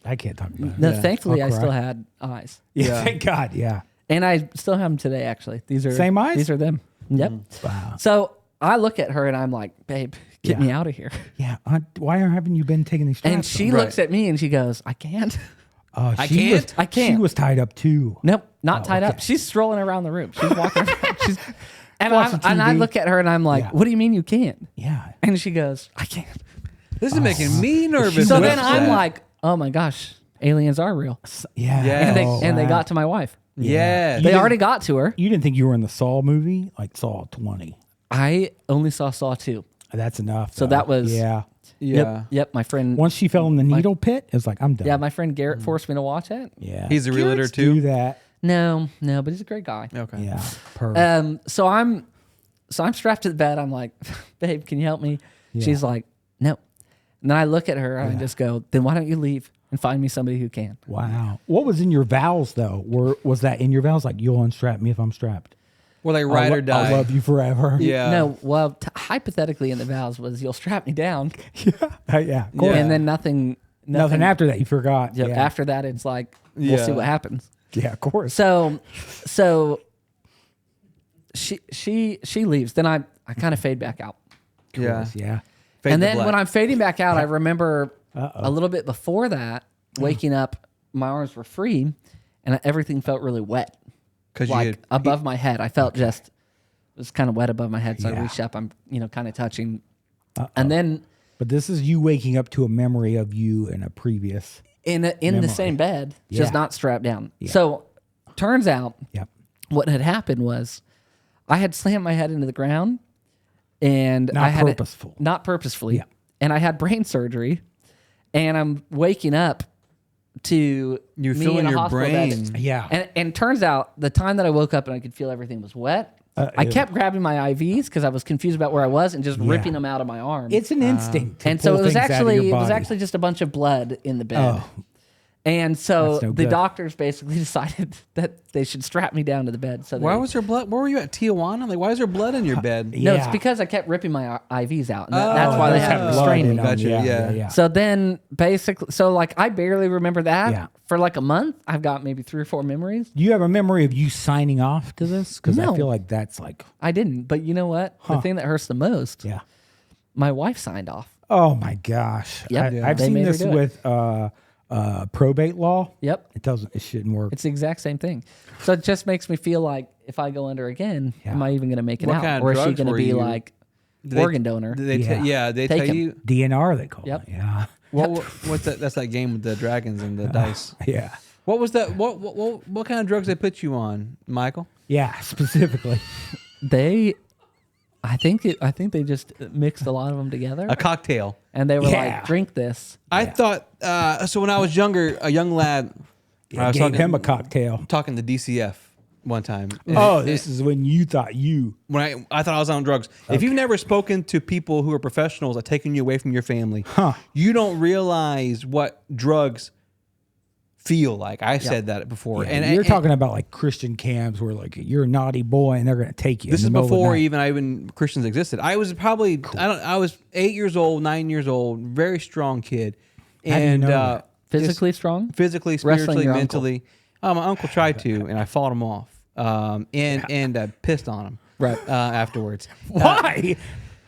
I can't talk about it. No, thankfully, I'll I cry. still had eyes. Yeah. Yeah. Thank God. Yeah. And I still have them today, actually. These are Same eyes? These are them. Yep. Wow. So I look at her and I'm like, babe, get Yeah. me out of here. Yeah. Why haven't you been taking these straps? And she off? looks at me and she goes, I can't. Oh, I she can't? Was, I can't. She was tied up too. Nope, not tied okay. up. She's strolling around the room. She's walking around. And Watching I TV. look at her and I'm like, Yeah. what do you mean you can't? Yeah. And she goes, I can't. This is making me nervous. So about then I'm that. like, oh my gosh, aliens are real. Yeah. Yeah. And they wow. got to my wife. yeah. They already got to her. You didn't think you were in the Saw movie, like Saw 20. I only saw Saw 2. That's enough. So though. that was- yeah. Yeah. Yep, my friend. Once she fell in the needle pit, it was like I'm done. Yeah, my friend Garrett forced me to watch it. yeah. He's a realtor Garrett's too? Do that. No, but he's a great guy. Okay. Yeah. Perfect. So I'm strapped to the bed. I'm like, babe, can you help me? Yeah. She's like, no. And then I look at her and I just go, then why don't you leave and find me somebody who can? Wow. What was in your vows though? Was that in your vows? Like you'll unstrap me if I'm strapped. Well, like ride or die. I'll love you forever. Yeah. No, well, hypothetically in the vows was you'll strap me down, Yeah. Of course. Yeah. and then nothing Nothing after that. You forgot. Yep, Yeah. after that, it's like we'll see Yeah. what happens. Yeah. Of course. So she leaves. Then I kind of fade back out. Of Yeah. course, Yeah. Fade And to then black. when I'm fading back out, I remember a little bit before that, waking up, my arms were free, and everything felt really wet, 'Cause you like had- above my head. I felt just it was kind of wet above my head, so I Yeah. reached up. I'm kind of touching, and then But this is you waking up to a memory of you in a previous. in the same bed, just Yeah. not strapped down. So turns out Yep. what had happened was I had slammed my head into the ground, and Not I had purposeful. not purposefully, Yeah. and I had brain surgery, and I'm waking up to You me feel in in a your hospital bed. brain. Yeah. And turns out the time that I woke up and I could feel everything was wet, I ew. kept grabbing my IVs because I was confused about where I was and just ripping them out of my arm. It's an instinct. to and so pull it was things out of actually your body. just a bunch of blood in the bed. Oh. And so That's no the good. doctors basically decided that they should strap me down to the bed. So Why they- was there blood? Where were you at Tijuana? Like, why is there blood in your bed? no, it's Yeah. because I kept ripping my IVs out. And Oh, that's why they Those had have to blood restrain in me. them. Gotcha, Yeah. yeah. Yeah. So then basically, like I barely remember that. Yeah. For like a month, I've got maybe 3 or 4 memories. Do you have a memory of you signing off to this? Because No. I feel like that's like, I didn't. But you know what? The thing that hurts the most, yeah. my wife signed off. Oh my gosh. Yep. I've They seen made her this do it. with probate law. Yep. It shouldn't work. It's the exact same thing. So it just makes me feel like if I go under again, Yeah. am I even going to make it What out? kind of Or is she drugs going to were be you- like Did they- organ donor? Did they Yeah. they Take tell him. you DNR, they call Yep. it. Yeah. what's that? That's that game with the dragons and the dice. Yeah. What was that? What kind of drugs they put you on, Michael? Yeah. Specifically. I think they just mixed a lot of them together, A cocktail. and they were Yeah. like, "Drink this." I thought so when I was younger, a young lad. I was Gave him a cocktail. talking to DCF one time. Oh, this is when you thought you. When I thought I was on drugs. If you've never spoken to people who are professionals at taking you away from your family, you don't realize what drugs feel like. I said that before. Yeah, and you're talking about like Christian camps where like you're a naughty boy and they're going to take you. this in is the middle of the before night. even Christians existed. I was probably I was 8 years old, 9 years old, very strong kid, How do you and know that? Physically strong. physically, Wrestling spiritually, your mentally. My uncle tried to, and I fought him off, and pissed on him Right. afterwards. Why?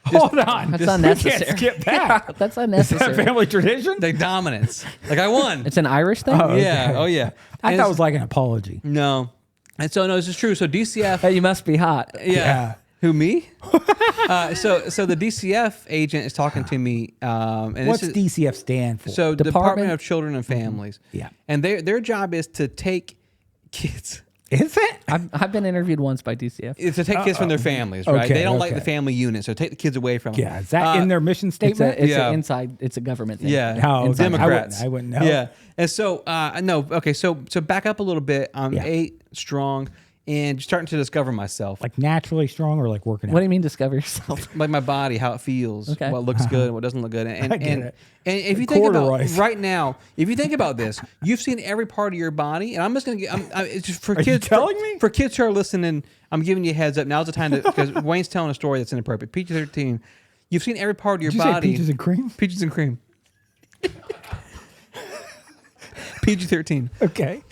Hold on. That's We unnecessary. can't skip that. That's Is that unnecessary. family tradition? The dominance, like I won. It's an Irish thing. Yeah. okay. Oh yeah. I And thought it it's- was like an apology. no. And so no, this is true. So DCF. Hey, you must be hot. Yeah. Yeah. Who me? So the DCF agent is talking to me. And What's this is, DCF stand for? so Department- Department of Children and Families. Yeah. And their job is to take kids. Is it? I've been interviewed once by DCF. Is to take kids from their families, right? Okay, They don't like the okay. family unit, so take the kids away from them. Yeah. Is that in their mission statement? It's Yeah. an inside. It's a government thing. Yeah, No, and okay. Democrats. I wouldn't know. Yeah, and so no, okay. So back up a little bit. I'm Yeah. 8, strong, and starting to discover myself, Like naturally strong or like working out? What do you mean discover yourself? like my body, how it feels, Okay. what looks good, and what doesn't look good, and I get and, it. and if The you think about corduroys. right now, if you think about this, you've seen every part of your body, and I'm just gonna get. It's just for Are you kids. telling me? For kids who are listening, I'm giving you a heads up. Now's the time to because Wayne's telling a story that's inappropriate. PG-13. You've seen every part of your Did you say body. peaches and cream? Peaches and cream. PG-13. Okay.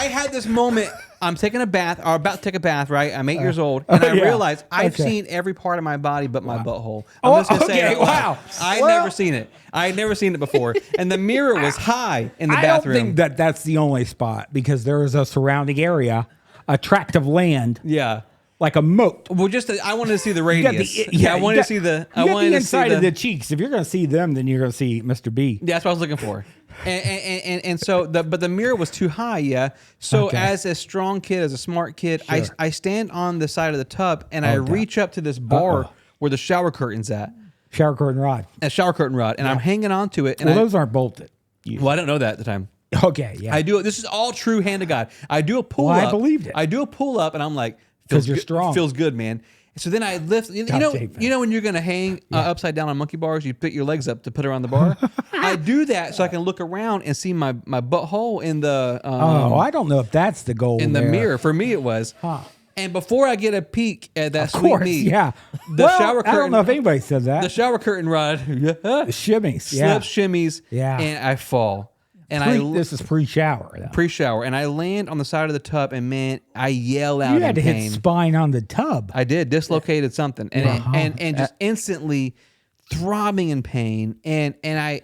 I had this moment. I'm taking a bath, or about to take a bath, right? I'm 8 years old, and I yeah. realized I've Okay. seen every part of my body but my butthole. Oh, I'm just gonna say okay, it out loud. wow. I Well- never seen it. I had never seen it before, and the mirror was high in the I bathroom. don't think that that's the only spot because there is a surrounding area, a tract of land, yeah. like a moat. Well, just I wanted to see the You got radius. the- yeah, I you wanted got- to see the. You I got wanted the to see inside the. of the cheeks. If you're going to see them, then you're going to see Mr. B. Yeah, that's what I was looking for. And so but the mirror was too high, yeah. So Okay. as a strong kid, as a smart kid, Sure. I stand on the side of the tub and I Okay. reach up to this bar Uh-oh. where the shower curtain's at, Shower curtain rod. a shower curtain rod, and I'm hanging on to it. And Well, those aren't bolted. well, I don't know that at the time. Okay, yeah. I do. This is all true hand of God. I do a pull Well, I up. believed it. I do a pull up, and I'm like, 'Cause feels you're good- strong. Feels good, man. So then I lift. You Tough know, shape, man. you know when you're gonna hang upside down on monkey bars, you put your legs up to put around the bar. I do that so I can look around and see my butthole in the I don't know if that's the goal. in the there. mirror. For me, it was. Huh. And before I get a peek at that Of sweet course, meat, yeah. the Well, shower curtain. I don't know if anybody said that. the shower curtain rod The shimmies. Yeah. slips, shimmies, Yeah. and I fall. And This is pre-shower. Though. pre-shower, and I land on the side of the tub, and man, I yell out You in had to pain. hit spine on the tub. I did dislocated something, and Uh-huh. and just instantly throbbing in pain, and I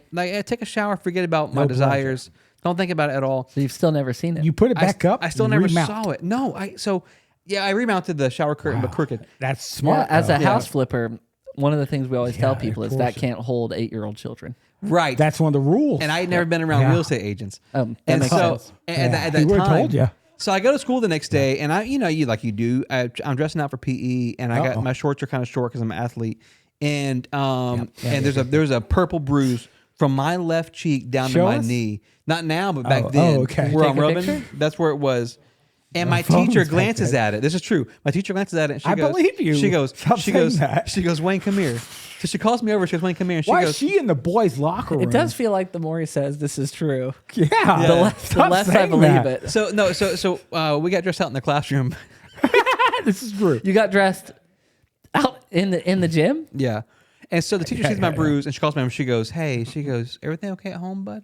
take a shower, forget about my No desires, don't think about it at all. So you've still never seen it. You put it I, back up. I still you never remount. saw it. No, I remounted the shower curtain, but crooked. That's yeah, smart. as though. a house flipper, one of the things we always tell Yeah, people of is that course. can't hold 8-year-old children. Right. That's one of the rules. And I had never been around Yeah. real estate agents. That and makes so sense. at Yeah. that He would've time, told ya. So I go to school the next day, and you do. I'm dressing out for PE, and I got Uh-oh. my shorts are kind of short because I'm an athlete, and Yeah, and there's a purple bruise from my left cheek down Show to my us? knee. Not now, but back Oh, then, okay. where Take I'm a rubbing, picture? that's where it was. And my phone's teacher back glances there. at it. This is true. My teacher glances at it. And she I goes, believe you. She goes. Stop she saying goes. that. She goes. Wayne, come here. So she calls me over. She goes, Wayne, come here. And she Why goes. is she in the boys' locker room? It does feel like the more he says this is true, Yeah. the less, the less I believe it. So no. So we got dressed out in the classroom. This is true. You got dressed out in the gym. Yeah. And so the teacher sees my bruise and she calls me and she goes, hey, she goes, everything okay at home, bud?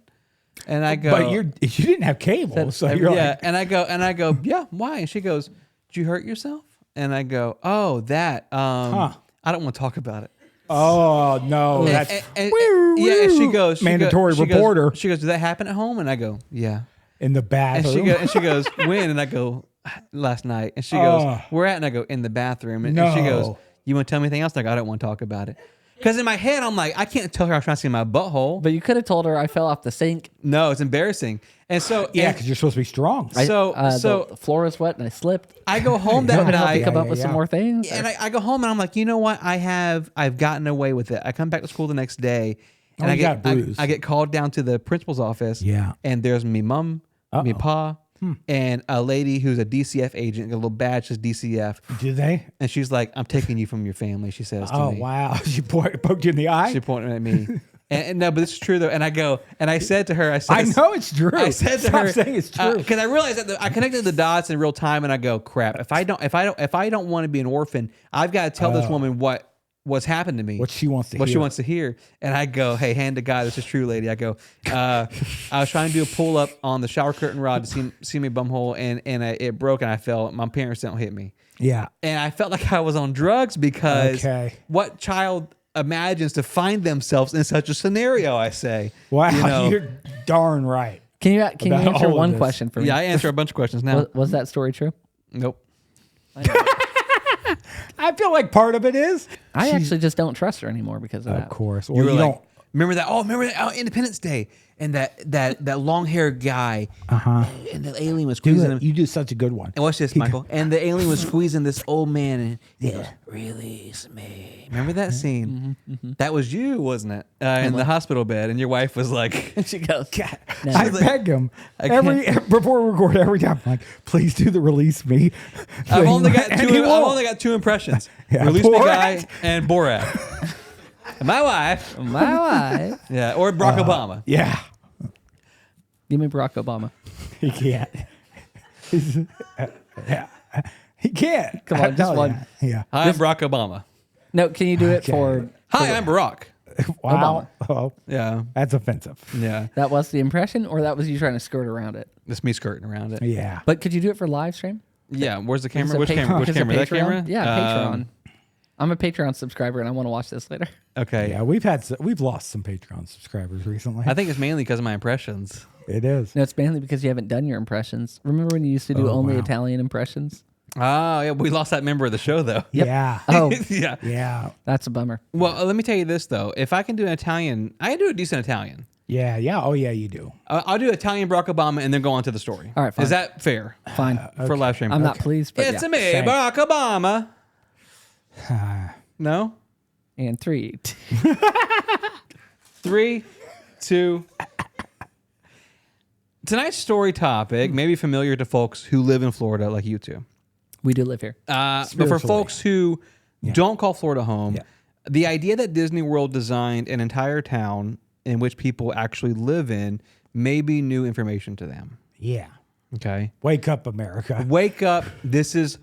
And I go, But you didn't have cable, so you're yeah. like, And I go, yeah, why? And she goes, did you hurt yourself? And I go, oh, that. I don't want to talk about it. oh no, that's Yeah, and she goes, mandatory reporter She goes, did that happen at home? And I go, yeah. in the And bathroom. she goes, when? And I go, last night. And she Oh. goes, where at? And I go, in the bathroom. And she No. goes, you want to tell me anything else? And I go, I don't want to talk about it. Because in my head, I'm like, I can't tell her I was trying to see my butthole. But you could have told her I fell off the sink. No, it's embarrassing. And so, yeah, and because you're supposed to be strong. so The floor was wet and I slipped. I go home that I'm gonna help night. you come up yeah, with some yeah. more things. And I go home and I'm like, you know what? I've gotten away with it. I come back to school the next day, and Oh, I you get got bruised. I get called down to the principal's office. Yeah. and there's me mom, me pa, and a lady who's a DCF agent, got a little badge says DCF, Do they? and she's like, "I'm taking you from your family." She says to Oh me. wow, she poked you in the eye. She pointed at me, And no, but this is true though. And I said to her, I know it's true. I said to Stop her, saying it's true. because I realized that I connected the dots in real time, and I go, crap. If I don't want to be an orphan, I've got to tell this woman what's happened to me, What she wants to what hear. she wants to hear. And I go, hey, hand to God, this is true, lady. I go, I was trying to do a pull up on the shower curtain rod to see me bumhole, and it broke, and I fell. My parents don't hit me, Yeah. and I felt like I was on drugs because Okay. what child imagines to find themselves in such a scenario? I say, Wow. you know? You're darn right. Can you About answer all of one this. question for me? Yeah, I answer a bunch of questions now. Was that story true? Nope. I feel like part of it is. I actually just don't trust her anymore because of that. Of course. You Well, were you like, don't. remember that? Oh, remember that? Oh, Independence Day, and that long haired guy, and the alien was squeezing him. You do such a good one. And watch this, Michael. And the alien was squeezing this old man, and he goes, "Release me." Remember that scene? That was you, wasn't it? In the hospital bed, and your wife was like, She goes, no. I beg him can't- before we record every time. I'm like, please do the release me. "I've thing." only got And he two. I've won't. only got two impressions: Yeah, Release Me Borat. guy and Borat." And my wife, My wife. yeah, or Barack Obama. Yeah, Give me Barack Obama. he can't. Yeah, he can't. Come on, I just tell one. ya. Yeah. Hi, I'm Barack Obama. No, can you do it Okay. for? Hi, I'm Barack. Wow. Oh, Yeah, that's offensive. yeah. That was the impression, or that was you trying to skirt around it? That's me skirting around it. Yeah. But could you do it for live stream? Yeah, where's the Is camera? it Which Patreon? camera? Which Is it camera? That Patreon? camera? Yeah, Patreon. I'm a Patreon subscriber, and I want to watch this later. Okay. Yeah, we've lost some Patreon subscribers recently. I think it's mainly because of my impressions. it is. No, it's mainly because you haven't done your impressions. Remember when you used to do only wow. Italian impressions? Oh, yeah, we lost that member of the show, though. Yeah. Oh, Yeah. Yeah. that's a bummer. Well, let me tell you this, though. If I can do an Italian, I can do a decent Italian. Yeah. Yeah. Oh, yeah, you do. I'll do Italian Barack Obama and then go on to the story. All right, fine. Is that fair Fine. for live stream? I'm not pleased, but It's yeah. me, Same. Barack Obama. No? And 3. 3, 2. Tonight's story topic may be familiar to folks who live in Florida like you two. We do live here. But for Spiritually. folks who don't call Florida home, Yeah. the idea that Disney World designed an entire town in which people actually live in may be new information to them. Yeah. Okay. Wake up, America. Wake up. This is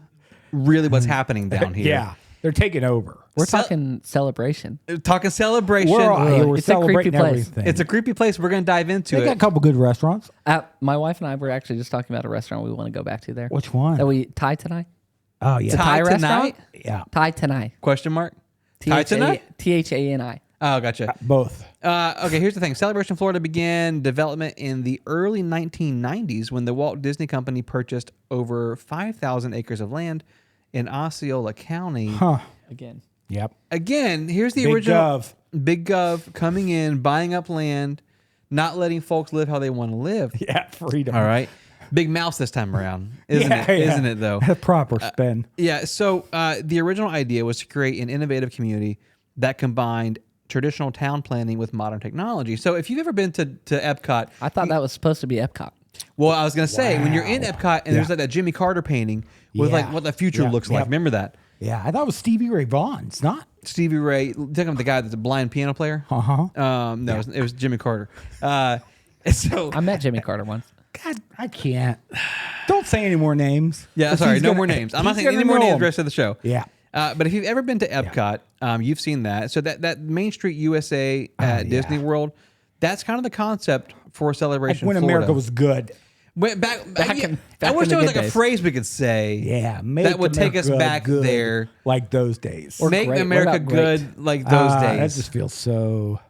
really what's happening down here. Yeah. They're taking over. We're Ce- talking celebration. Talking celebration. We're It's a creepy celebrating place. everything. It's a creepy place. We're going to dive into they got a it. couple good restaurants. My wife and I were actually just talking about a restaurant we want to go back to there. Which one? That we Thai tonight. Oh, yeah. Thai restaurant? tonight? Yeah. Thai tonight. Question mark? Thai tonight? THANI. Oh, gotcha. Both. Okay, here's the thing. Celebration Florida began development in the early 1990s when the Walt Disney Company purchased over 5,000 acres of land in Osceola County. Huh. Again. Yep. Again, here's the Big original. Gov. Big Gov coming in, buying up land, not letting folks live how they want to live. Yeah. Freedom. All right. Big mouse this time around, isn't Yeah, it? yeah. Isn't it though? A proper spin. Yeah. So the original idea was to create an innovative community that combined traditional town planning with modern technology. So if you've ever been to Epcot, I thought that was supposed to be Epcot. well, I was gonna say when you're in Wow. Epcot and there's Yeah. like that Jimmy Carter painting with like Yeah. what the future Yeah. looks like. Yep. Remember that? Yeah. I thought it was Stevie Ray Vaughan. It's not. Stevie Ray, talking about the guy that's a blind piano player. Uh-huh. No, it was Jimmy Carter. And so I met Jimmy Carter once. God, I can't. Don't say any more names. yeah, 'Cause sorry, he's no gonna- more names. I'm not he's saying any gonna more know names him. the rest of the show. Yeah. But if you've ever been to Epcot, you've seen that. So that Main Street USA at yeah. Disney World, that's kind of the concept for Like Celebration when Florida. America was good. Back in- I back wish in there the was like good a days. phrase we could say. Yeah. Make That would take us America back good there. Like those days. Or Make great. What America about great? good like those That days. just feels so.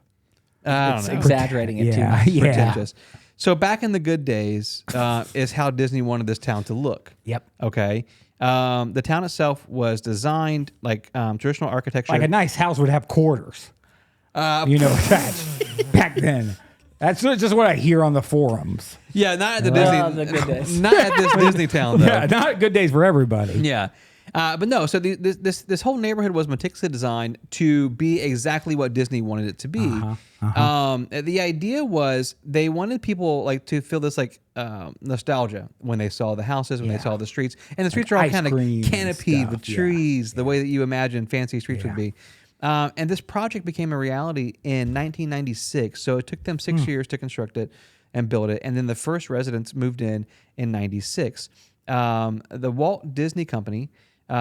I don't It's know. exaggerating it too Yeah. much. Yeah. Pretentious. So back in the good days is how Disney wanted this town to look. Yep. Okay. The town itself was designed like traditional architecture. Like a nice house would have quarters. You know that back then. That's just what I hear on the forums. yeah, not at the Oh, Disney. the good days. Not at this Disney town though. Yeah, not good days for everybody. Yeah. But no, so this whole neighborhood was meticulously designed to be exactly what Disney wanted it to be. The idea was they wanted people like to feel this like nostalgia when they saw the houses, when they saw the streets, and the streets are all ice kind of cream and canopied stuff, with yeah. trees, the way that you imagine fancy streets would be. And this project became a reality in 1996. So it took them 6 years to construct it and build it. And then the first residents moved in 96. The Walt Disney Company,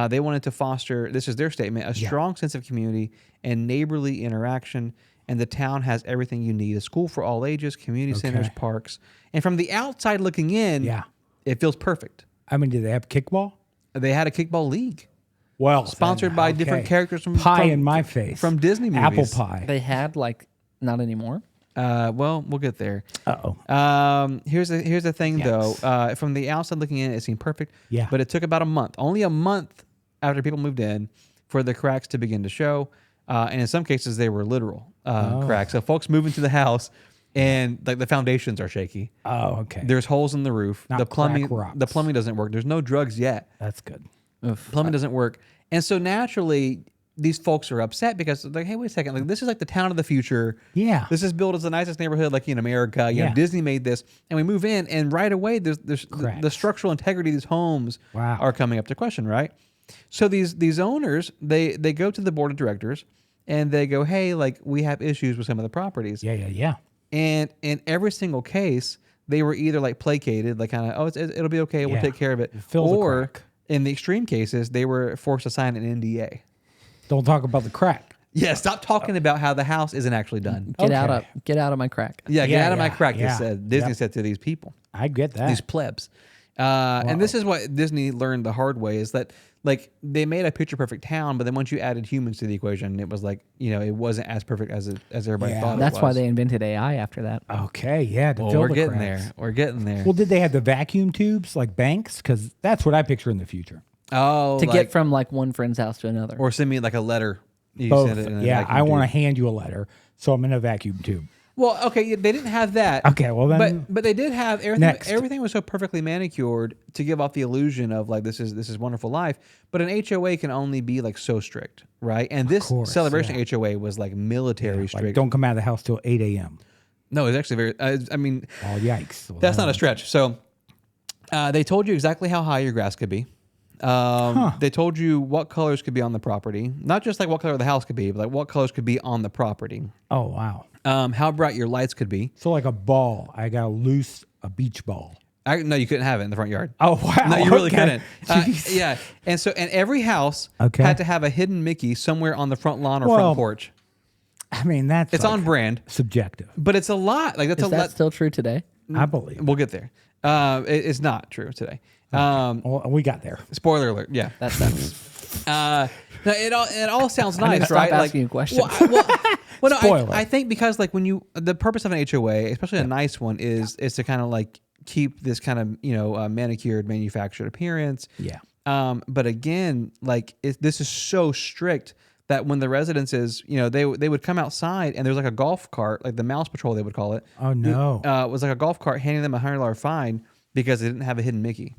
they wanted to foster, this is their statement, a strong sense of community and neighborly interaction. And the town has everything you need: a school for all ages, community centers, parks. And from the outside looking in, it feels perfect. I mean, did they have kickball? They had a kickball league. Well, Sponsored by different characters from pie in my face from Disney movies. Apple pie. They had not anymore. Well, we'll get there. Here's the thing though. From the outside looking in, it seemed perfect. Yeah. But it took about a month, only a month after people moved in, for the cracks to begin to show. And in some cases, they were literal cracks. So folks move into the house, and like the foundations are shaky. Oh, okay. There's holes in the roof. Not the plumbing, crack rocks. the plumbing doesn't work. There's no drugs yet. That's good. Plumbing doesn't work, and so naturally, these folks are upset because they're like, hey, wait a second, like this is like the town of the future. Yeah. This is built as the nicest neighborhood like in America. You know, Disney made this, and we move in, and right away, there's the structural integrity of these homes are coming up to question, right? So these owners, they go to the board of directors, and they go, hey, like we have issues with some of the properties. Yeah. And in every single case, they were either like placated, like kind of, it'll be okay, we'll take care of it. Fill the or crack. in the extreme cases, they were forced to sign an NDA. Don't talk about the crack. Yeah, stop talking about how the house isn't actually done. Get out of my crack. Yeah, get out of my crack. yeah. Disney said to these people, I get that. these plebs. And this is what Disney learned the hard way, is that like they made a picture perfect town, but then once you added humans to the equation, it was like, you know, it wasn't as perfect as everybody thought. That's it why was. they invented AI after that. Okay, yeah. To Well, fill we're the getting cracks. there. We're getting there. Well, did they have the vacuum tubes like banks? Because that's what I picture in the future. Oh, To get from like one friend's house to another. or send me like a letter. You Both. send it in a Yeah, vacuum I want to tube. hand you a letter, so I'm in a vacuum tube. Well, okay, they didn't have that. Okay, well then. But they did have everything. Next. Everything was so perfectly manicured to give off the illusion of like this is wonderful life. But an HOA can only be like so strict, right? And this course, celebration HOA was like military strict. like, don't come out of the house till 8 a.m. No, it's actually very. I mean, Oh, yikes. Well, that's not a stretch. So they told you exactly how high your grass could be. They told you what colors could be on the property, not just like what color the house could be, but like what colors could be on the property. Oh, wow. How bright your lights could be. So like a ball. I got a beach ball. No, you couldn't have it in the front yard. Oh, wow. No, you really okay. couldn't. Jeez. Yeah, and every house Okay. had to have a hidden Mickey somewhere on the front lawn or Well, front porch. I mean, that's It's like on brand, subjective. but it's a lot. Like that's Is a that lot. still true today? I believe. We'll get there. It's not true today. Well, we got there. Spoiler alert. Yeah. That sucks. No, it all sounds need to nice, stop right? asking you questions. Well, no, Spoiler. I think because like the purpose of an HOA, especially a nice one, is to kind of like keep this kind of manicured, manufactured appearance. Yeah. But again, like this is so strict that when the residences, they would come outside and there's like a golf cart, like the mouse patrol they would call it. Oh, no. Was like a golf cart handing them $100 fine because they didn't have a hidden Mickey.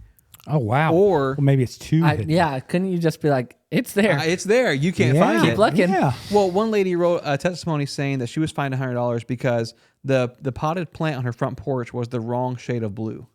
Oh, wow. Or- well, maybe it's too hidden. Yeah, couldn't you just be like, it's there? It's there. You can't Yeah. find Keep it. looking. Yeah. Well, one lady wrote a testimony saying that she was fined $100 because the potted plant on her front porch was the wrong shade of blue.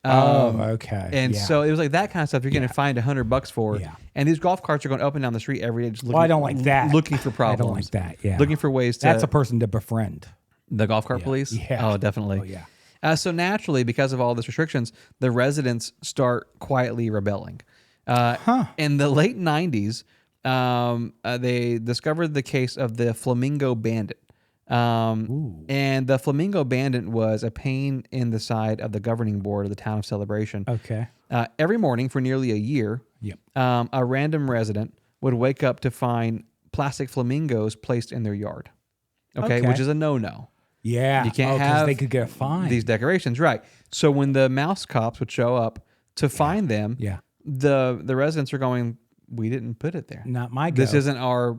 Okay. And yeah. so it was like that kind of stuff you're getting fined $100 for. Yeah. And these golf carts are going up and down the street every day just looking, Well, I don't like that. looking for I problems. don't like that. Yeah. Looking for ways to... That's a person to befriend. The golf cart police? Yeah. Oh, definitely. Oh, yeah. So naturally, because of all these restrictions, the residents start quietly rebelling. In the late 90s, they discovered the case of the Flamingo Bandit. And the Flamingo Bandit was a pain in the side of the governing board of the town of Celebration. Okay. Every morning for nearly a year, Yep. a random resident would wake up to find plastic flamingos placed in their yard. Okay. Okay. Which is a no-no. Yeah. You can't 'cause have they could get a fine. these decorations, right? So when the mouse cops would show up to find them, Yeah. the residents are going, "We didn't put it there. Not my This go." isn't our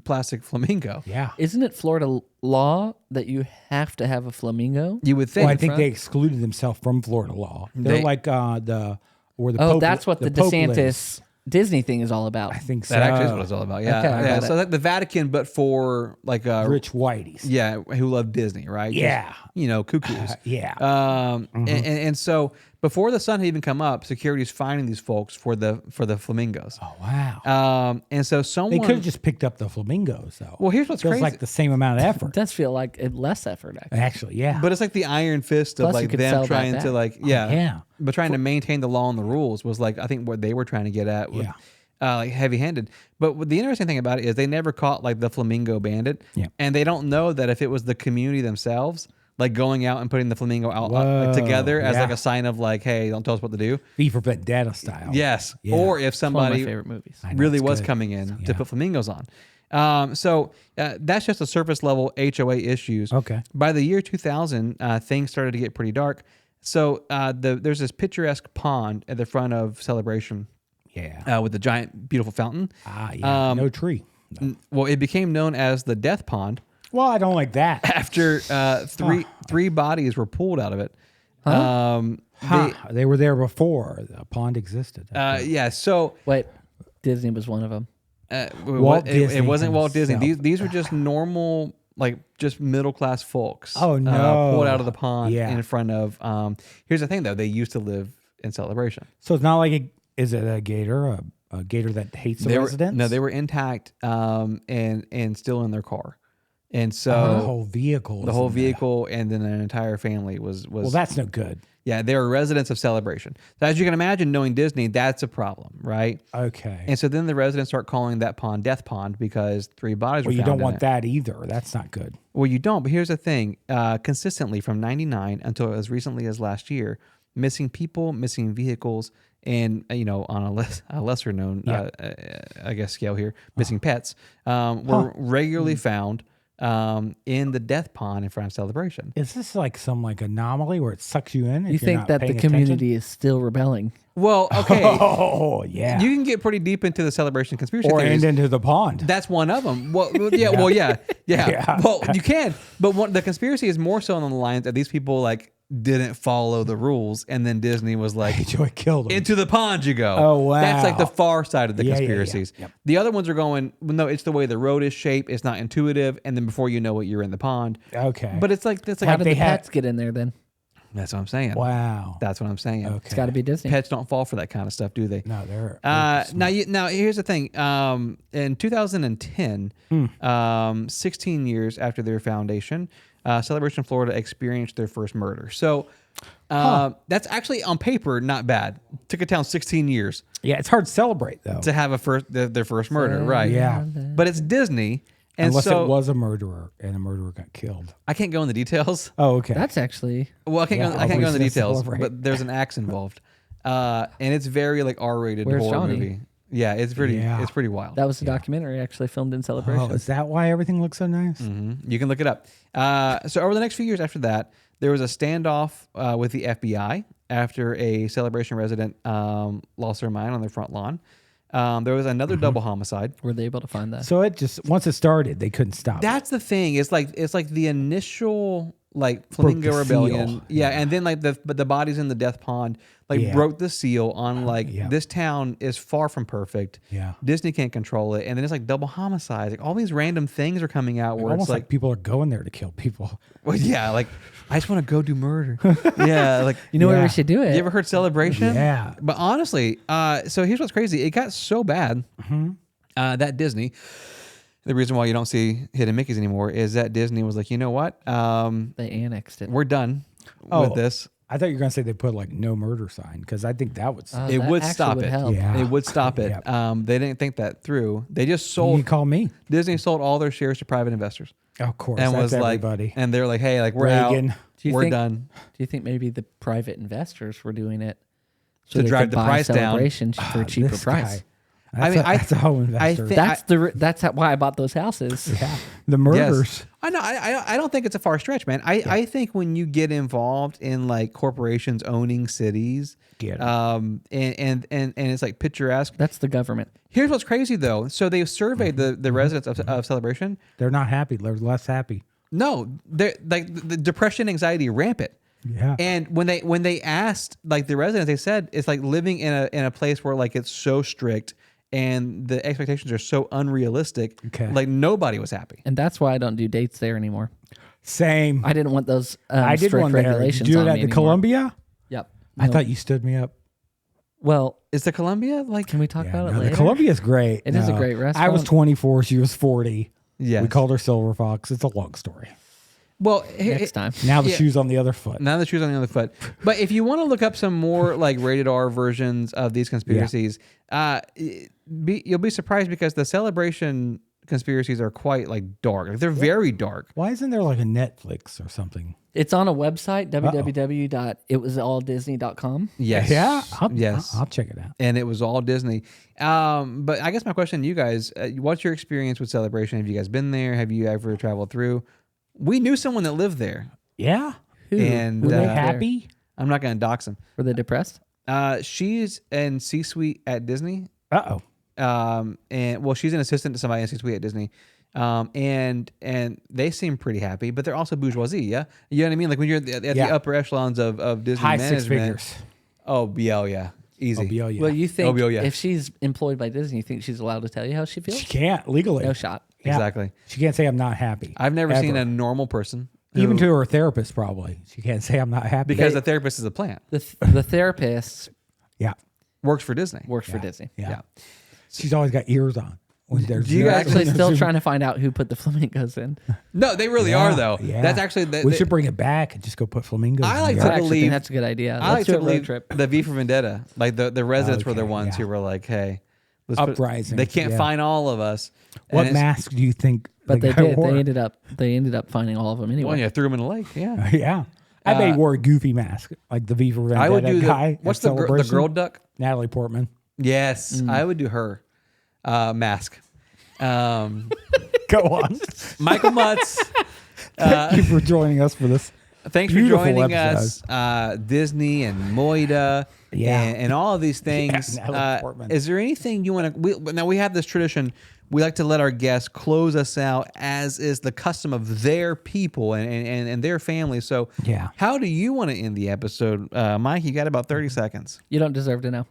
plastic flamingo." Yeah. Isn't it Florida law that you have to have a flamingo? You would think. Well, I think front? they excluded themselves from Florida law. They're They- like the Oh, Pope. that's what the Pope DeSantis lives. Disney thing is all about. I think so. that actually is what it's all about. Yeah, Okay, I yeah. got So like the Vatican, but for like Rich Whiteys. yeah, who love Disney, right? Just, Yeah. cuckoos. Yeah. And so, before the sun had even come up, security's finding these folks for the flamingos. Oh wow. And so They someone could have just picked up the flamingos though. Well, here's what's Feels crazy. like the same amount of It effort. does feel like less effort. Actually. Actually, yeah. But it's like the iron fist of Plus, you like could sell them that trying back. to like yeah. but trying to maintain the law and the rules was like I think what they were trying to get at with like heavy handed. But what the interesting thing about it is they never caught like the flamingo bandit, Yeah. and they don't know that if it was the community themselves like going out and putting the flamingo out Whoa, together as like yeah. a sign of like, hey, don't tell us what to do. V for Vendetta style. Yes, Yeah. or if It's one of my somebody favorite movies. I know, really it's was good. coming in to Yeah. put flamingos on. So that's just a surface level HOA issues. Okay. By the year 2000, things started to get pretty dark. So there's this picturesque pond at the front of Celebration Yeah. with the giant, beautiful fountain. Yeah. No tree. Well, it became known as the Death Pond Well, I don't like that. after three bodies were pulled out of it. They were there before the pond existed. Yeah. So Wait, Disney was one of them. Walt it Disney wasn't Walt Disney. himself. These were just normal, like just middle class folks. Oh, no. Pulled out of the pond Yeah. in front of. Here's the thing, though. They used to live in Celebration. So it's not like is it a gator? A gator that hates the They were, residents? no, they were intact and still in their car, and so the whole vehicle. the is whole in there. vehicle and then an entire family was. Well, that's no good. Yeah, they were residents of Celebration. So as you can imagine, knowing Disney, that's a problem, right? Okay. And so then the residents start calling that pond Death Pond because 3 bodies were Well, you found don't in want it. that either. That's not good. Well, you don't. But here's the thing: consistently from '99 until as recently as last year, missing people, missing vehicles, and on a lesser known, I guess, scale here, missing pets were regularly found in the death pond in front of Celebration. Is this like some like anomaly where it sucks you in? You think that the community is still rebelling? Well, okay, Oh yeah. you can get pretty deep into the Celebration conspiracy or theories. end into the pond. That's one of them. Well, yeah, well, yeah. Yeah. Well, you can, but the conspiracy is more so on the lines that these people like didn't follow the rules, and then Disney was like, Joy killed him. into the pond you go. Oh, wow. That's like the far side of the Yeah, yeah, yeah. conspiracies. Yep. The other ones are going, well, no, it's the way the road is shaped. It's not intuitive, and then before you know it, you're in the pond. Okay. But it's like How did they the had- pets get in there then? that's what I'm saying. wow. That's what I'm saying. Okay. It's got to be Disney. Pets don't fall for that kind of stuff, do they? No, they're Now here's the thing. In 2010, Hmm. 16 years after their foundation, Celebration Florida experienced their first murder. So that's actually on paper not bad. Took a town 16 years yeah. It's hard to celebrate though, to have their first murder, right? Yeah. But it's Disney, and unless so it was a murderer and a murderer got killed. I can't go into the details. Oh, okay. That's actually Well, I can't Yeah, go into the always details, celebrate. but there's an axe involved, and it's very like R-rated Where's horror Johnny? movie. Yeah, it's pretty. Yeah. It's pretty wild. that was the documentary actually filmed in Celebration. Oh, is that why everything looks so nice? You can look it up. So over the next few years after that, there was a standoff with the FBI after a Celebration resident lost their mind on their front lawn. There was another double homicide. Were they able to find that? So it just once it started, they couldn't stop. That's the thing. It's like the initial like Flamingo the Rebellion, seal. yeah, and then like the bodies in the death pond like Yeah. broke the seal on like Yeah. this town is far from perfect. Yeah. Disney can't control it, and then it's like double homicides. Like all these random things are coming out where almost it's like people are going there to kill people. well, yeah, like I just want to go do murder. Yeah, like You know where Yeah. we should do it? you ever heard Celebration? Yeah. But honestly, so here's what's crazy. It got so bad that Disney, the reason why you don't see Hidden Mickeys anymore is that Disney was like, you know what? They annexed it. We're done Oh. with this. I thought you were gonna say they put like no murder sign because I think that would. It That would actually stop would it. help. Yeah. It would stop it. Yep. They didn't think that through. They just you sold. can call me. Disney sold all their shares to private investors, Of course, and that's was like, everybody. and they're like, hey, like we're Reagan. out. Do you We're think- done. Do you think maybe the private investors were doing it so To they drive could the buy price down. Celebration for a cheaper This price? guy. That's a whole investor. think- That's why I bought those houses. yeah, the murders. Yes. I know. I don't think it's a far stretch, man. I think when you get involved in like corporations owning cities, Get it. and it's like picturesque. That's the government. Here's what's crazy though. So they surveyed the residents of Celebration. They're not happy. They're less happy. No, they're like the depression, anxiety rampant. Yeah. And when they asked like the residents, they said it's like living in a place where like it's so strict and the expectations are so unrealistic. Okay. Like nobody was happy. And that's why I don't do dates there anymore. Same. I didn't want those I did strict one there. Did regulations you do on it me at the anymore. Columbia? Yep. I thought you stood me up. Well, Is the Columbia like? can we talk about it No, later? the Columbia's great. It is a great I was restaurant. 24. She was 40. Yes. We called her Silver Fox. It's a long story. Well, Next time. Now the Yeah. shoe's on the other foot. now the shoe's on the other foot. But if you want to look up some more like rated R versions of these conspiracies, you'll be surprised because the Celebration conspiracies are quite like dark. Like, they're very dark. Why isn't there like a Netflix or something? It's on a website, www.itwastalldisney.com. Yes. Yeah. yes. I'll check it out. And it was all Disney. But I guess my question to you guys, what's your experience with Celebration? Have you guys been there? Have you ever traveled through? We knew someone that lived there. Yeah. Who? And, Who Were they lived there? happy? I'm not going to dox them. Were they depressed? She's in C-suite at Disney. Uh-oh. And well, she's an assistant to somebody in C-suite at Disney. And they seem pretty happy, but they're also bourgeoisie. Yeah. You know what I mean? Like when you're at the Yeah. upper echelons of Disney High management. 6 figures. Oh, yeah. Easy. Oh, yeah. Well, you think Oh, yeah. if she's employed by Disney, you think she's allowed to tell you how she feels? She can't legally. No shot. Yeah. Exactly. She can't say I'm not happy. I've never Ever. seen a normal person. Even who- to her therapist, probably. She can't say I'm not happy. because the therapist is a plant. The therapist yeah. Works for Disney. works for Disney. Yeah. Yeah. She's always got ears on. When there's Do you no- guys Actually, when still there's- trying to find out who put the flamingos in. No, they really Yeah, are though. yeah. That's actually we should bring it back and just go put flamingos. I in like the to I yard. actually believe- think that's a good idea. I like Let's do to a road believe trip. the V for Vendetta, like the residents were the Okay, ones yeah. who were like, "Hey, let's Uprising, they can't yeah. find all of us." What And it's- mask do you think? But the they guy did. wore? They ended up finding all of them anyway. Well, yeah, threw them in the lake. Yeah, Yeah. I bet he wore a goofy mask, like the V for Vendetta I would do guy. what's at the Celebration. girl duck? Natalie Portman. Yes, I would do her mask. Go on. Michael Mutz. Thank you for joining us for this. Thanks for Beautiful joining episode. us, Disney and Moida, Yeah. and all of these things. Natalie Portman. Is there anything you want to? Now we have this tradition. We like to let our guests close us out, as is the custom of their people and their family. So, Yeah. how do you want to end the episode, Mike? You got about 30 seconds. You don't deserve to know.